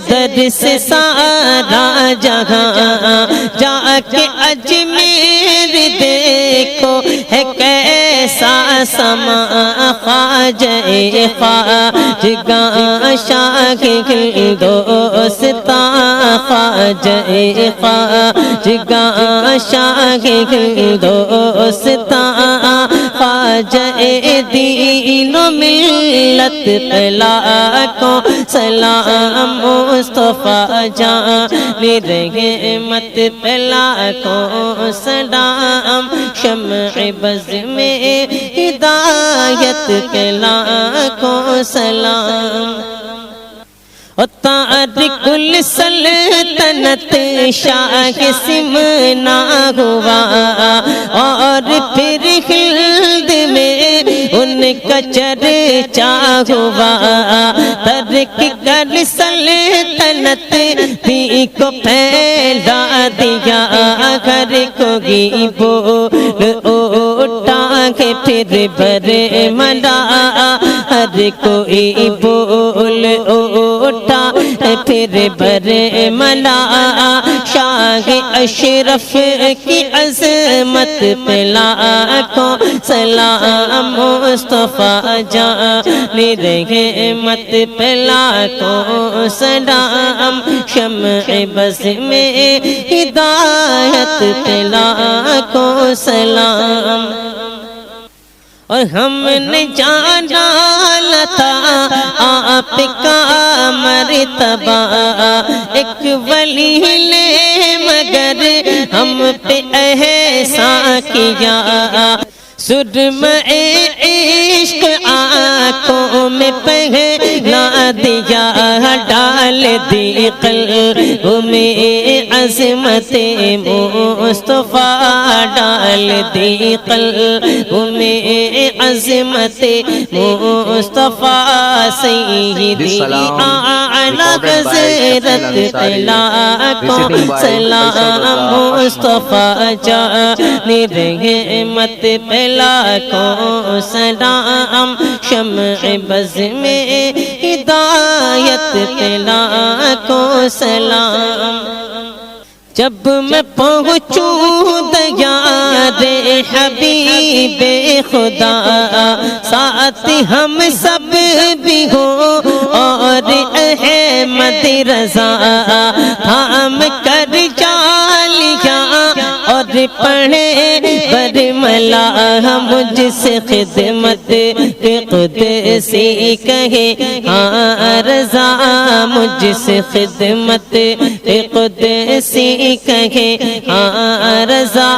در سے سارا جہاں جا کے اجمیر دیکھو ہے کیسا سما خواجہ خواجگاں شاہ ہندوستاں خواجہ خواجگاں شاہ ہندوستاں خواجہ دین و ملت پہ لاکھوں سلام مصطفیٰ جان رحمت پہ لاکھوں سلام شمع بز میں ہدایت پہ لاکھوں سلام تارک السلطنت شاہ سمنا ہوا اور پھر خلد میں ان کا چرچا ہوا ترک کر سلطنت بھی کو پھیلا دیا گھر کو گی بول اٹھا کے پھر برے ملا ہر کوئی بول اٹھا پھر برے ملا شاہ اشرف کی عظمت پہ لاکھوں سلام مصطفیٰ جان رحمت پہ لاکھوں سلام شمع بز میں ہدایت پہ لاکھوں سلام اور ہم نے جانا تھا آپ کا مرتبہ ایک ولی نے مگر ہم پہ احسان کیا سرمہ عشق آنکھوں میں پہنا دیا ڈال دی قلب میں عظمت مصطفیٰ ڈال دی قلب میں عظمت مصطفیٰ سیدی اعلیٰ حضرت لاکھوں سلام مصطفیٰ جان رحمت پہ لاکھوں سلام شمع بز میں ہدایت پہ لاکھوں سلام جب میں پہنچوں دیار حبیب خدا ساتھ ہم سب بھی ہو اور احمد رضا تھام کر جالیا اور پڑھے برملا مجھ سے خدمت قدسی کہے ہاں رضا مجھ سے خدمت قدسی کہے ہاں رضا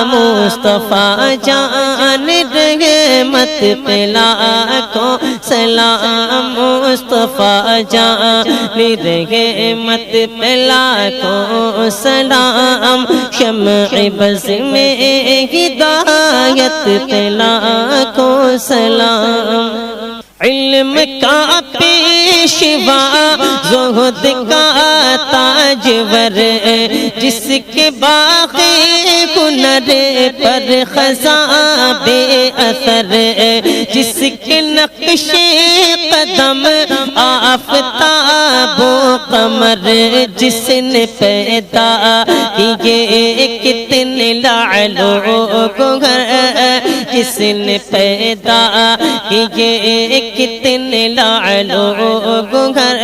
مصطفیٰ جان رحمت پہ لاکھوں سلام مصطفیٰ جان رحمت پہ لاکھوں سلام شمع بز میں ہدایت پہ لاکھوں سلام علم کا پیشوا زہد کا تاجور جس کے باقی ہنر پر خزاں بے اثر جس کے نقش قدم آفتاب و قمر جس نے پیدا کیے کتنے لعلو گوہر جس نے پیدا کیے کتنے لعلو گوہر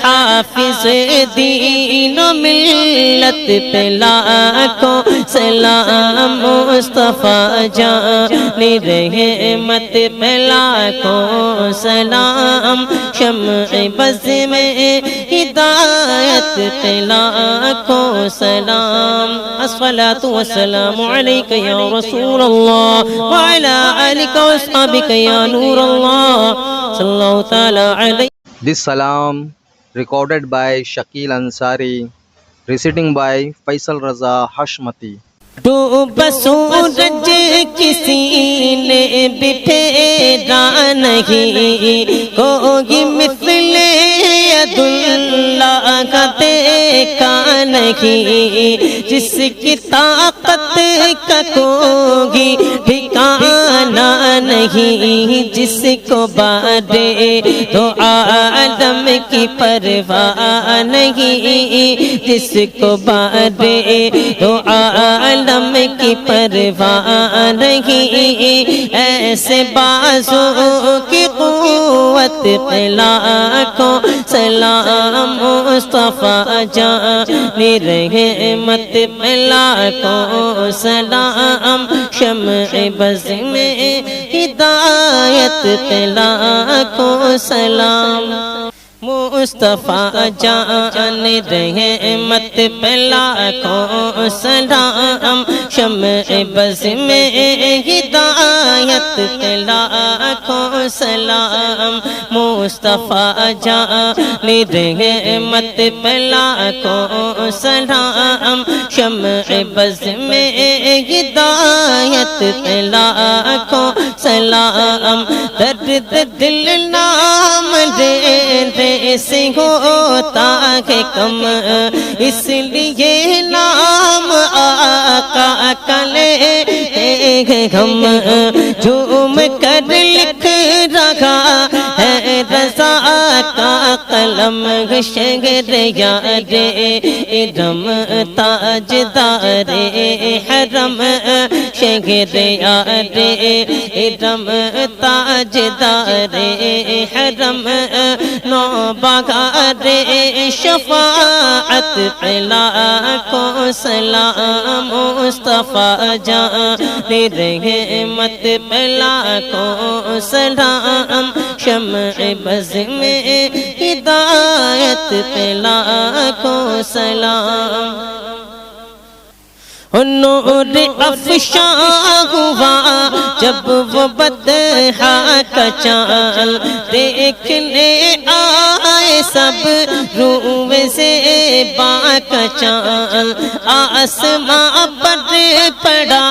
حافظ دین و ملت پہ لاکھوں سلام مصطفیٰ جان رحمت پہ لاکھوں سلام شمع بز میں ہدایت پہ لاکھوں سلام الصلاة والسلام علیک یا رسول اللہ وعلی آلک واصحابک یا نور اللہ صلی اللہ تعالی علیہ. This salam recorded by Shakil Ansari, reciting by Faisal Raza Hashmati. ڈوبا سورج کسی نے بھی پھیرا نہیں، کوئی مثل ید اللہ کا دیکھا نہیں، جس کی طاقت کا کوئی ٹھکانا نہیں، جس کو بارے تو عالم کی پرواہ نہیں، جس کو بارے تو عالم کی پرواہ نہیں، ایسے بازو کی قوت پہ لاکھوں سلام، مصطفیٰ جان رحمت پہ لاکھوں سلام، شمع بز میں ہدایت پہ لاکھوں سلام، مصطفیٰ جان رحمت پہ لاکھوں سلام، شمع بز میں ہدایت پہ لاکھوں سلام، مصطفیٰ جان رحمت پہ لاکھوں سلام، شمع بز میں ہدایت پہ لاکھوں سلام، درد دل نام لے سے ہوتا ہے کم، اس لیے نام آقا کا لے ہم، جھوم کر لکھ رہا ہے رضا کا قلم، شہر یار ارم تاجدار حرم، شہر یار ارم تاجدار حرم، نوبہار شفاعت پہ لاکھوں سلام، مصطفیٰ جان رحمت پہ لاکھوں سلام، شمع بز میں ہدایت پہ لاکھوں سلام، نور افشاں ہوا جب وہ بدحا کا چاند دیکھنے آئے سب، روئے سے با کا چاند آسماں پر پڑا،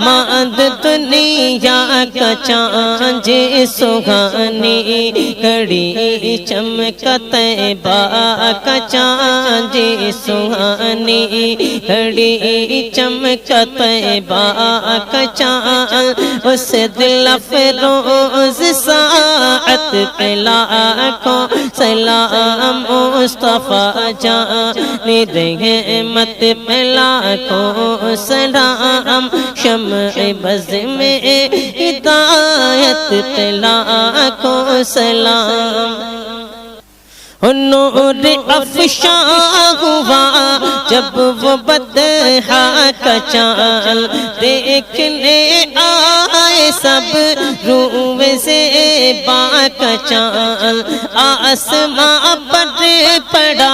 ماند دنیا کا چاند جی سہانی کڑی چمکا طیبہ کا چاند جی سہانی کڑی چمکا طیبہ کا چاند، اس دل افروز ساعت پہ لاکھوں سلام، مصطفیٰ جان رحمت پہ لاکھوں سلام، شمع بز میں ہدایت پہ لاکھوں سلام، نور افشاں ہوا جب وہ بدحا کا چاند دیکھنے آئے سب، روئے سے با کا چاند آسماں پر پڑا،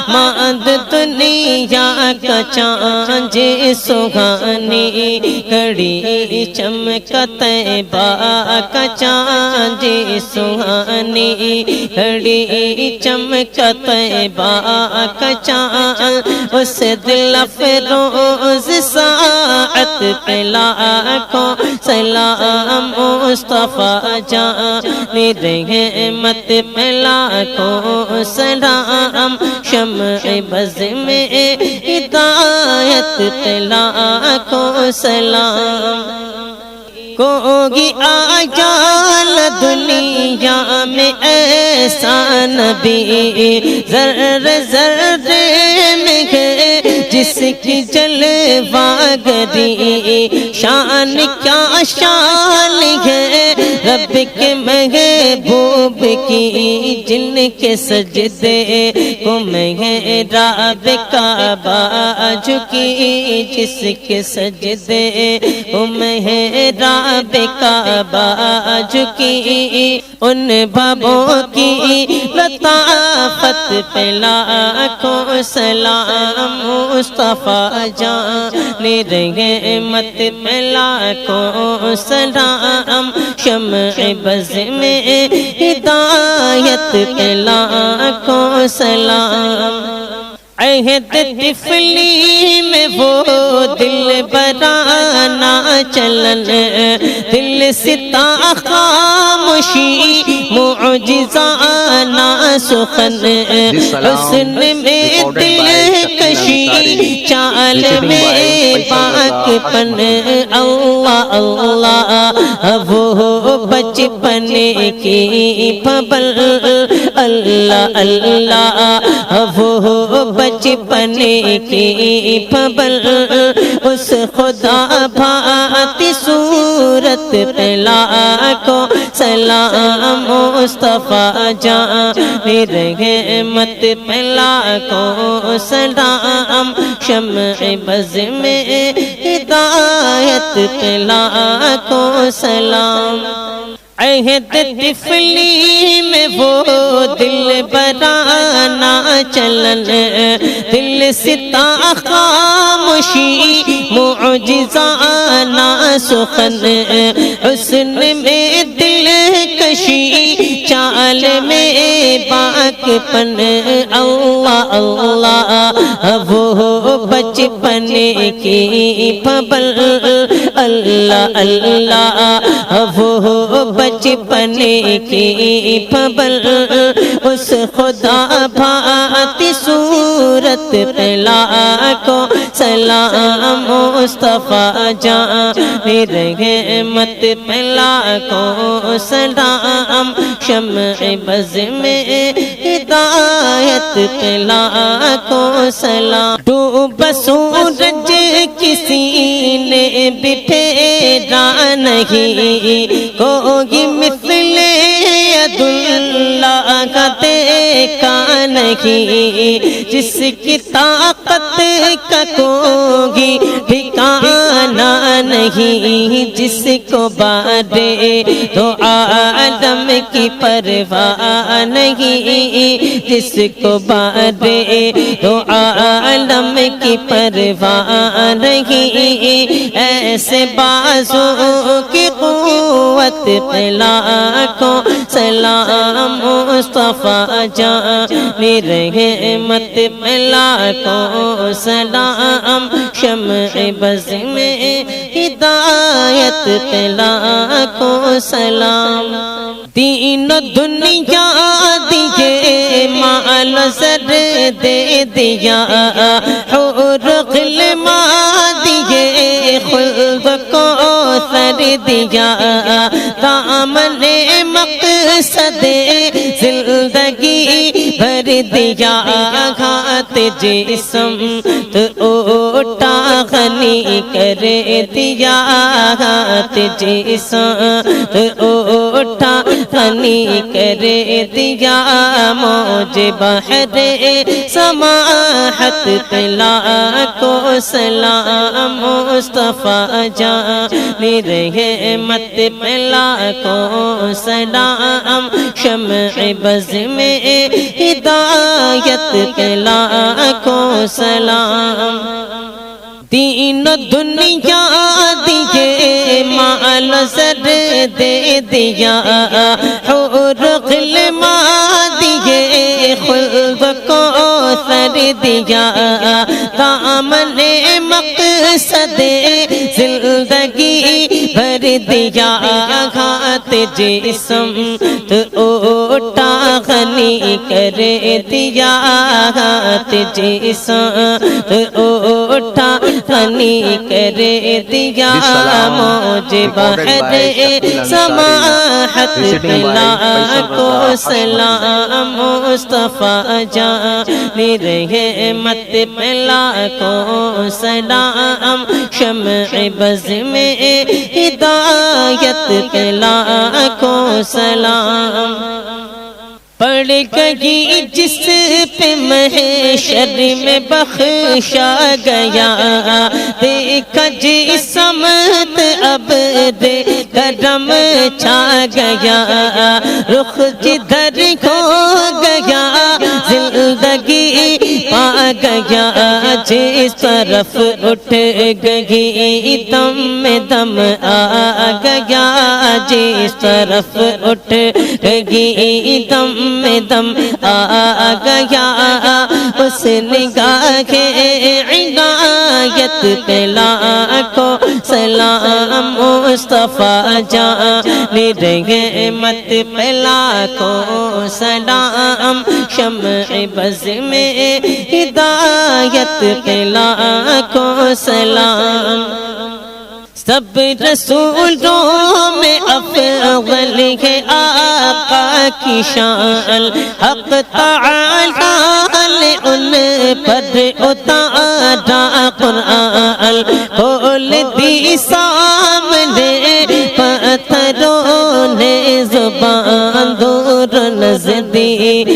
ماند دنیا کا چاند جی سہانی کڑی چمکا طیبہ کا چاند جی سہانی کڑی چمکا طیبہ کا چاند، اس دل افروز ساعت پہ لاکھوں سلام، مصطفیٰ جان رحمت پہ لاکھوں سلام، شمع بز میں ہدایت پہ لاکھوں سلام، کوئی آیا دنیا میں ایسا نبی، ذرے ذرے میں ہے جس کی جلوہ گری، شان کیا شان ہے رب کے محبوب کی، جن کے سجدے کو محراب کعبہ جھکی، جس کے سجدے کو محراب کعبہ جھکی، ان بابوں کی لطافت پہ لاکھوں سلام، مصطفیٰ جان رحمت پہ لاکھوں سلام، شمع بز میں ہدایت پہ لاکھوں سلام۔ عہد طفلی میں وہ دل برانا چلن، دل ستا خاموشی معجزانہ سخن، حسن میں دل کشی چال میں پاک پن، اللہ اللہ وہ بچپن کی پبل، اللہ اللہ وہ بچپن کی پبل، اس خدا بھاتی صورت پہ لاکھوں سلام، مصطفیٰ جان رحمت پہ لاکھوں سلام، شمع بز میں ہدایت پہ لاکھوں سلام۔ عہد طفلی میں وہ دل برانا چلن، دل ستا خاموشی معجزانہ سخن، حسن میں دل کشی چال میں پاک پن، اللہ اللہ وہ بچپن کی پبل، اللہ اللہ وہ بچپن کی پبل، اس خدا بھاتی صورت پہ لاکھوں سلام، مصطفیٰ جان رحمت پہ لاکھوں سلام، شمع بز میں ہدایت پہ لاکھوں سلام۔ ڈوب سورج کسی نے بھی پھیرا نہیں، کوئی مثل ید اللہ کا دیکھا نہیں، جس کی طاقت کا کوئی ٹھکانہ نہیں، جس کو بارے تو عالم کی پرواہ نہیں، جس کو بارے تو عالم کی پرواہ نہیں، ایسے بازو کی قوت پہ لاکھوں سلام، مصطفیٰ جان رحمت پہ لاکھوں سلام، شمع بز میں ہدایت پہ لاکھوں سلام۔ دین و دنیا دیے مال زر دے دیا، حور غلما دیے خلد کو سر دیا، دامن مقصد زندگی بھر دیا، گھات جسم تو اٹھا غنی کر دیا، گھات جسم تو اٹھا غنی کر دیا، موج بحر سماحت پہ لاکھوں سلام، مصطفیٰ جان رحمت پہ لاکھوں سلام، شمع بز میں ہدایت پہ لاکھوں سلام۔ دین و دنیا دیے مال زر دے دیا، حور غلما دیے خلد کو سر دیا، دامن مقصد زندگی بھر دیا، گھات جسم تو اٹھا غنی کر دیا، گھات جسم تو اٹھا غنی کر دیا، موج بحر سماحت پہ لاکھوں سلام، مصطفیٰ جان رحمت پہ لاکھوں سلام، شمع بز میں ہدایت پہ لاکھوں سلام۔ پڑ گئی جس پہ محشر میں بخشا گیا، دیکھا جس سمت اب دے کرم چھا گیا، رخ جدھر کھو گیا جس طرف اٹھ گئی دم میں دم آ گیا جس طرف اٹھ گئی دم میں دم آ گیا اس نگاہ عنایت پہ لاکھوں سلام مصطفیٰ جان رحمت پہ لاکھوں سلام شمع بز میں ہدایت پہ لاکھوں سلام سب رسولوں میں افضل ہے آقا کی شان حق تعالی نے ان پر اتارا قرآن کھول دی سامنے پتھروں نے زبان دور نزدیک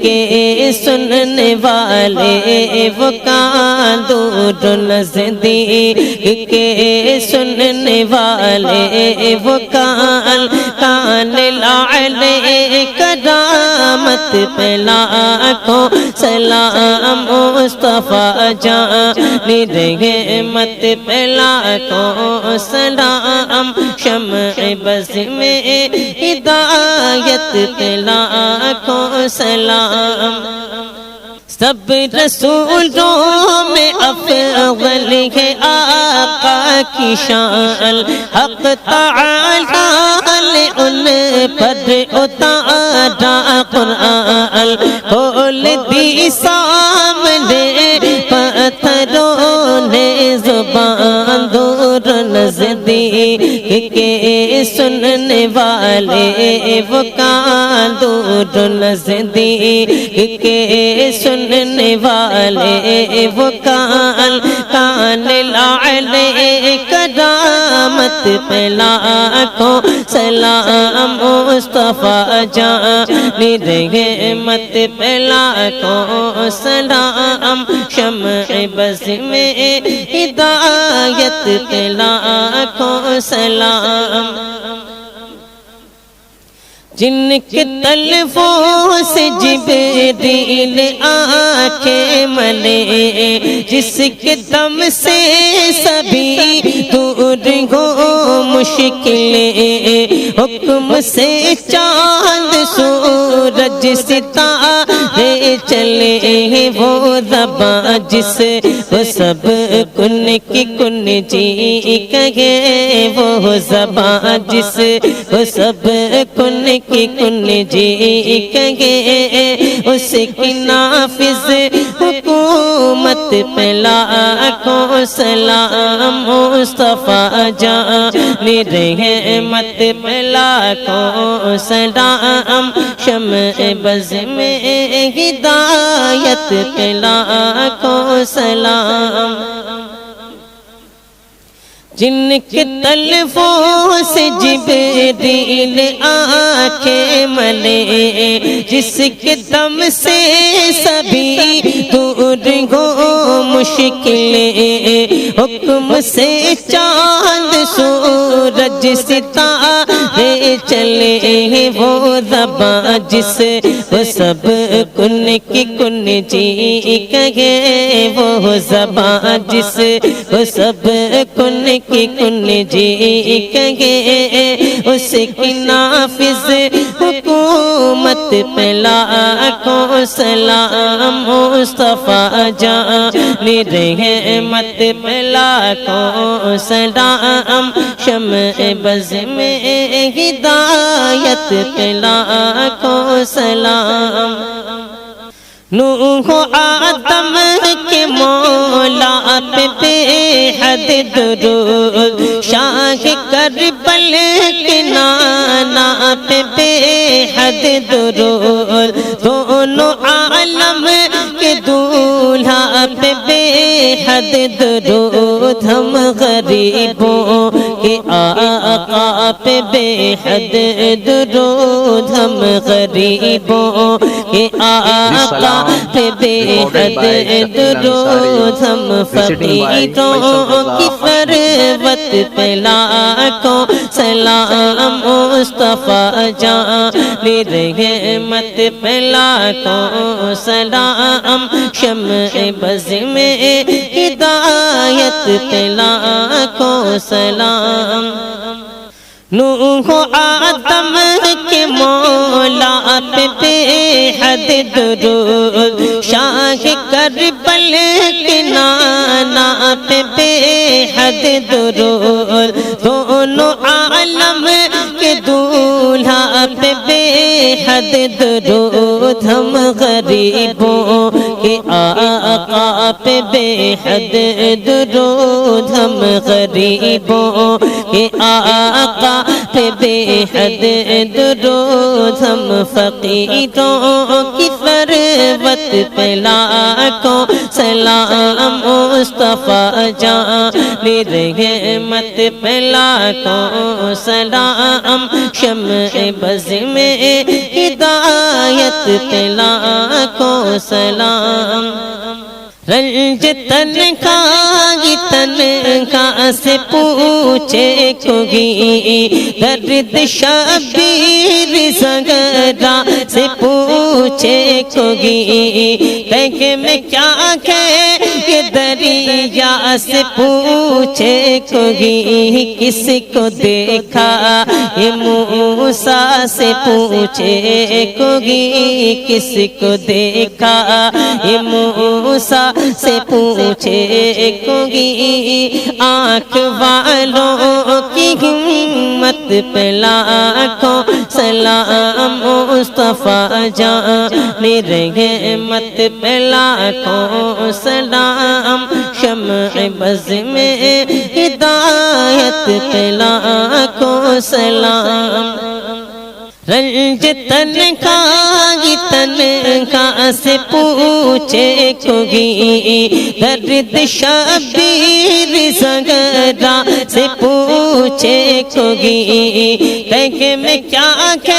کے سننے والے وہ کان دور نزدیک کے سننے والے وہ کان کان لعلے کرامت پہ لاکھوں سلام مصطفیٰ جان رحمت پہ لاکھوں سلام شمع بز میں ہدایت پہ لاکھوں سلام سب رسولوں میں افضل ہے آقا کی شان حق تعالی نے ان پر اتارا قرآن کھول دی سامنے پتھروں نے زبان دور نزدیک کے سننے والے وہ کان دور نزدیک کے سننے والے وہ کان کان لعلے کرامت پہ لاکھوں سلام مصطفیٰ جان رحمت پہ لاکھوں سلام شمع بز میں ہدایت پہ لاکھوں سلام جن کے تلفوں سے جبریل آنکھیں ملے جس کے دم سے سبھی دور ہو مشکلیں حکم سے چاند سورج ستارے چلے وہ زباں جس وہ سب کن کی کن جی کہے وہ زباں جس وہ سب کن کی کن جی کہے اس کی نافذ حکومت پہ لاکھوں سلام مصطفیٰ جان رحمت پہ لاکھوں سلام شمع بز میں ہدایت پہ لاکھوں سلام جن کے تلفوں سے جبریل آنکھیں ملے جس کے دم سے سبھی دور ہو مشکلیں حکم سے چاند سورج ستارے چلے وہ زباں جس وہ سب کن کی کن جی کہے وہ زباں جس وہ سب کن کی کن جی کہے اس کی نافذ حکومت پہ لاکھوں سلام مصطفیٰ جان رحمت پہ لاکھوں سلام شمع بز میں ہدایت پہ لاکھوں سلام نوح آدم کے مولا پہ بے حد درود شاہ کربل کے نانا پہ بے حد درود دونوں عالم کے دولہا پہ بے حد درود ہم غریبوں کہ آقا پہ بے حد درود ہم غریبوں کے آقا پہ بے حد درود ہم فقیروں کی فروت پہ لاکھوں سلام مصطفیٰ جان رحمت پہ لاکھوں سلام شمع بز میں ہدایت پہ لاکھوں سلام نوح آدم کے مولا پہ بے حد درود شاہ کربل کے نانا پہ بے حد درود دونوں عالم کے دولہا پہ بے حد درود ہم غریبوں کے آقا پہ بے حد درود ہم غریبوں کے آقا پہ بے حد درود ہم فقیروں کی فروت پہ لاکھوں سلام مصطفیٰ جان رحمت پہ لاکھوں سلام شمع بز میں ہدایت پہ لاکھوں سلام رنج تنہائی تنہا سے پوچھے کوئی درد شبیر زغرا سے پوچھے کوئی کہ میں کیا کہ یہ دریا سے پوچھے کوئی کس کو دیکھا یہ موسیٰ سے پوچھے کوئی کس کو دیکھا یہ موسیٰ سے پوچھے کوئی آنکھ والوں کی ہمت پہ لاکھوں سلام مصطفیٰ جان رحمت پہ لاکھوں سلام شمع بز میں ہدایت پہ لاکھوں سلام رنج تنہائی تنہا سے پوچھے کوئی درد شبیر زغرا سے پوچھے کوئی کہ میں کیا کہ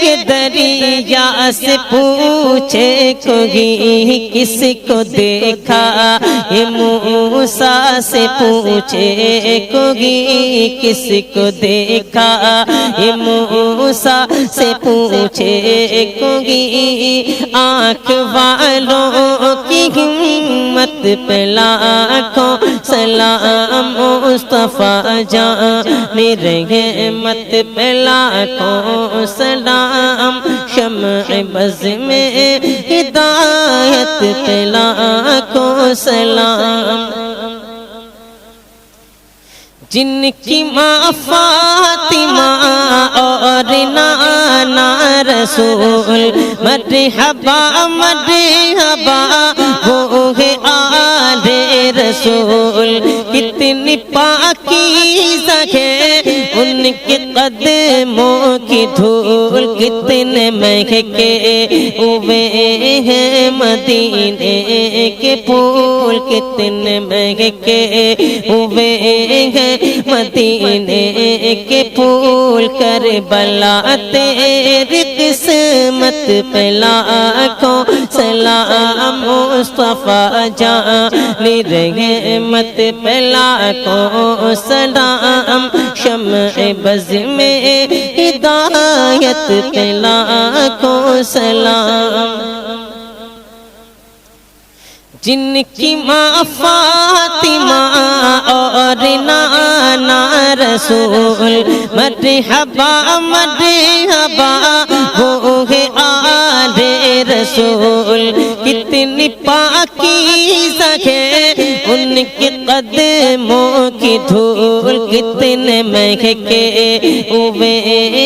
یہ دریا سے پوچھے کوئی کس کو دیکھا یہ موسیٰ سے پوچھے کوئی کس کو دیکھا یہ موسیٰ سے پوچھے کوئی آنکھ والوں کی ہمت پہ لاکھوں سلام مصطفیٰ جان رحمت پہ لاکھوں سلام شمع بز میں ہدایت پہ لاکھوں سلام جن کی ماں فاطمہ اور نانا رسول مرحبا مرحبا وہ ہے آل رسول کتنی پاکیزہ ہے ان کے قدموں کی دھول کتنے مہکے ہوئے ہیں مدینے کے پھول کتنے مہکے ہوئے ہیں مدینے کے پھول کربلا تیری قسمت پہ لاکھوں سلام مصطفیٰ جان رحمت پہ لاکھوں سلام شمع بز میں ہدایت پہ لاکھوں سلام جن کی ماں فاطمہ اور نانا رسول مرحبا مرحبا وہ ہے آل رسول کتنی پاکیزہ ہے ان کے قدموں کی دھول کتنے مہکے ہوئے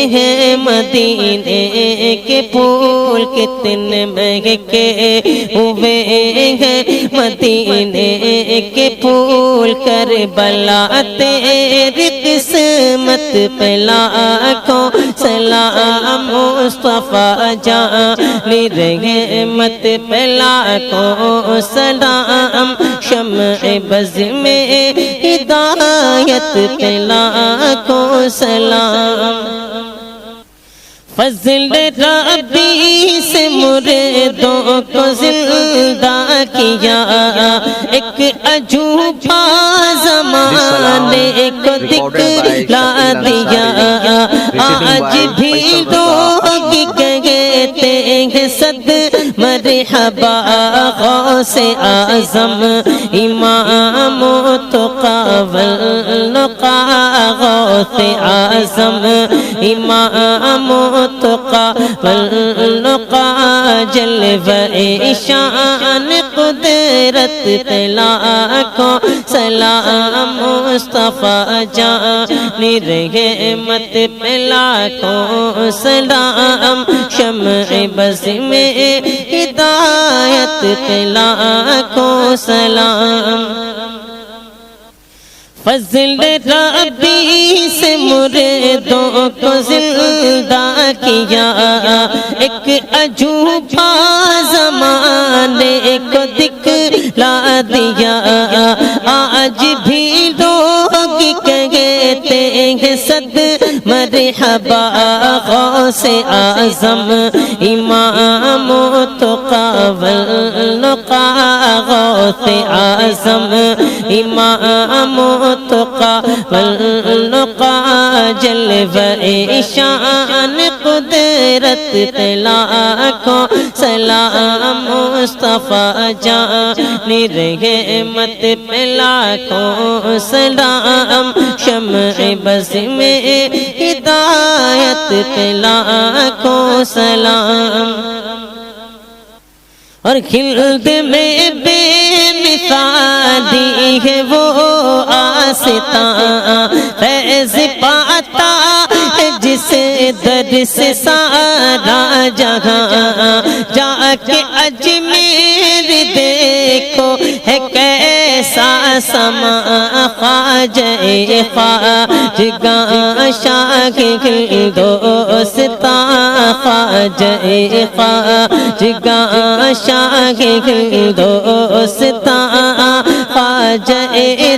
ہیں مدینے کے پھول کتنے مہکے ہوئے ہیں مدینے کے پھول کربلا تیری قسمت پہ لاکھوں سلام مصطفیٰ جان رحمت پہ لاکھوں سلام شمع بز میں ہدایت ہدایت پہ لاکھوں سلام فضل ربی سے مردوں کو زندہ کیا ایک عجوبہ زمانے کو دکھلا دیا آج بھی لوگ کہتے ہیں صد مرحبا غوث اعظم امام تقی والنقا غوث اعظم امام تقی والنقا جلوہ شان قدرت پہ لاکھوں سلام مصطفیٰ جان رحمت پہ لاکھوں سلام شمع بز میں ہدایت پہ لاکھوں سلام فضل ربی سے مردوں کو زندہ کیا ایک عجوبہ زمانے کو دکھلا دیا آج بھی لوگ کہتے ہیں صد مرحبا غوث اعظم امام تقی والنقا غوث اعظم امام تقی والنقا جلوہ شان قدرت پہ لاکھوں سلام مصطفیٰ جان رحمت پہ لاکھوں سلام شمع بز میں ہدایت پہ لاکھوں سلام اور خلد میں بے مثالی ہے وہ آستاں فیض پاتا ہے جس در سے سارا جہاں جا کے اجمیر دیکھو ہے کیسا سما خواجہ خواجگاں شاگرد دوستاں خواجہ خواجگاں شاگرد دوستاں خواجہ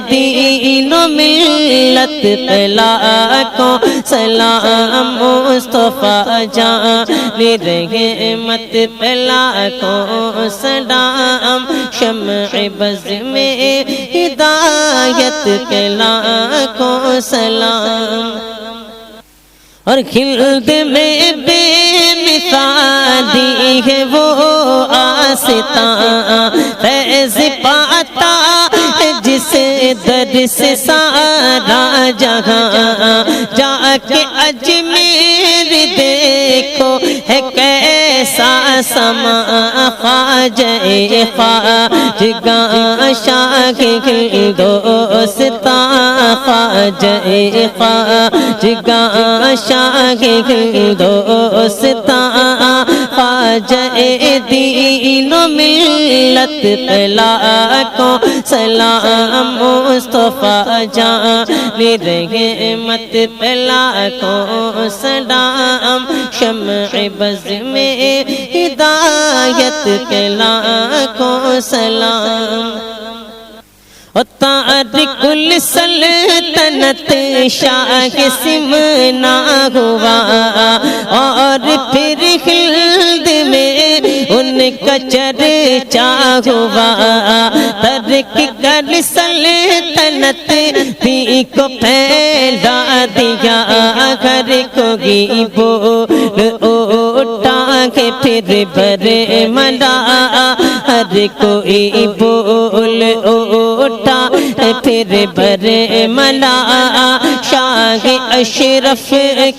دین و ملت پہ لاکھوں سلام مصطفیٰ جان رحمت پہ لاکھوں سلام شمع بز میں ہدایت پہ لاکھوں سلام اور خلد میں بے مثالی ہے وہ آستاں فیض پاتا ہے جس در سے سارا جہاں جا کے اجمیر دیکھو ہے کیسا سما خواجہ خواجگاں شاگرد دوستاں خواجہ خواجگاں شاگرد دوستاں خواجہ دین و ملت پہ لاکھوں سلام مصطفیٰ جان رحمت پہ لاکھوں سلام شمع بز میں ہدایت پہ لاکھوں سلام تارک السلطنت شاہ سمنا ہوا اور پھر خلد میں ان کا چرچا ہوا ترک کر سلطنت بھی کو پھیلا دیا گھر کو گی بول اٹھا کے پھر بر ملا ہر کوئی بول اٹھا پھر بر ملا شاہ اشرف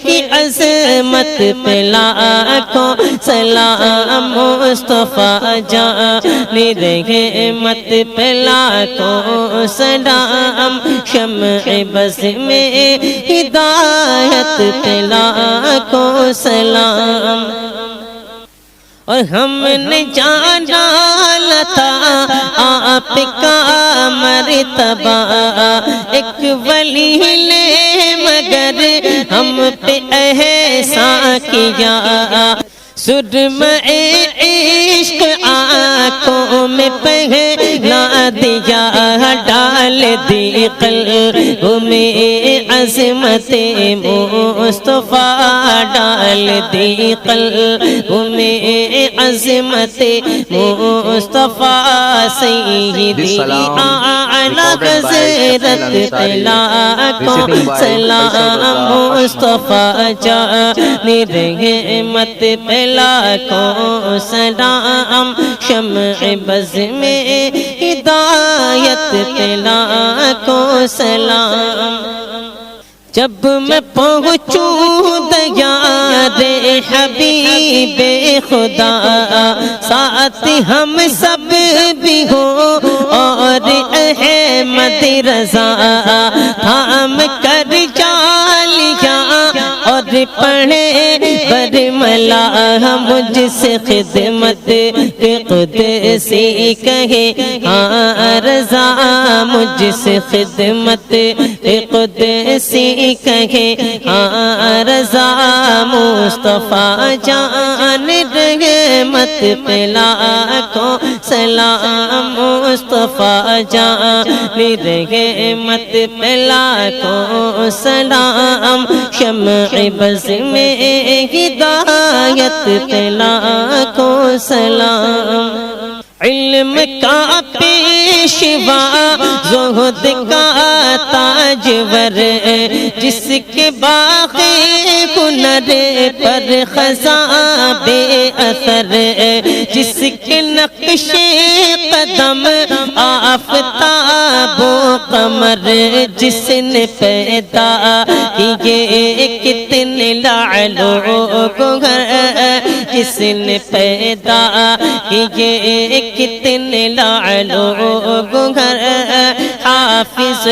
کی عظمت پہ لاکھوں سلام مصطفیٰ جان رحمت پہ لاکھوں سلام شمع بز میں ہدایت پہ لاکھوں سلام اور ہم نے جانا تھا آپ کا مرتبہ ایک ولی نے مگر ہم پہ احسان کیا سرمہ عشق آنکھوں میں پہنا دیا ڈال ڈال دی قلب میں عظمت مصطفیٰ ڈال دی قلب میں عظمت مصطفیٰ سیدی اعلی حضرت لاکھوں سلام مصطفیٰ جان رحمت پہ لاکھوں سلام شمع بز میں ہدایت پہ لاکھوں سلام جب میں پہنچوں دیار حبیب خدا ساتھ ہم سب بھی ہو اور احمد رضا تھام کر جالیا اور پڑھے برملا مجھ سے خدمت قدسی کہے ہاں رضا مجھ سے خدمت قدسی کہے ہاں رضا مصطفیٰ جان رحمت پہ لاکھوں سلام مصطفیٰ جان رحمت پہ لاکھوں سلام شمع بز میں ہدایت پہ لاکھوں سلام علم کا پیشوا زہد کا تاجور جس کے باغ ہنر پر خزاں بے اثر جس کے نقش قدم آفتاب و قمر جس نے پیدا کیے کتنے لعلو گوہر جس نے پیدا کیے کتنے لعلو گوہر حافظ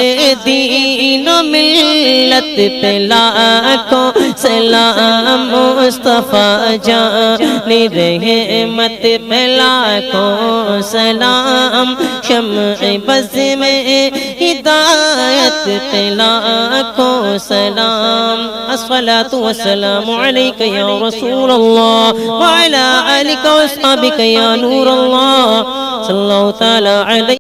دین و ملت پہ لاکھوں سلام مصطفیٰ جان رحمت پہ لاکھوں سلام شمع بز میں ہدایت پہ لاکھوں سلام الصلاة والسلام علیک یا رسول اللہ وعلی آلک واصحابک یا نور اللہ صلی اللہ تعالی علیہ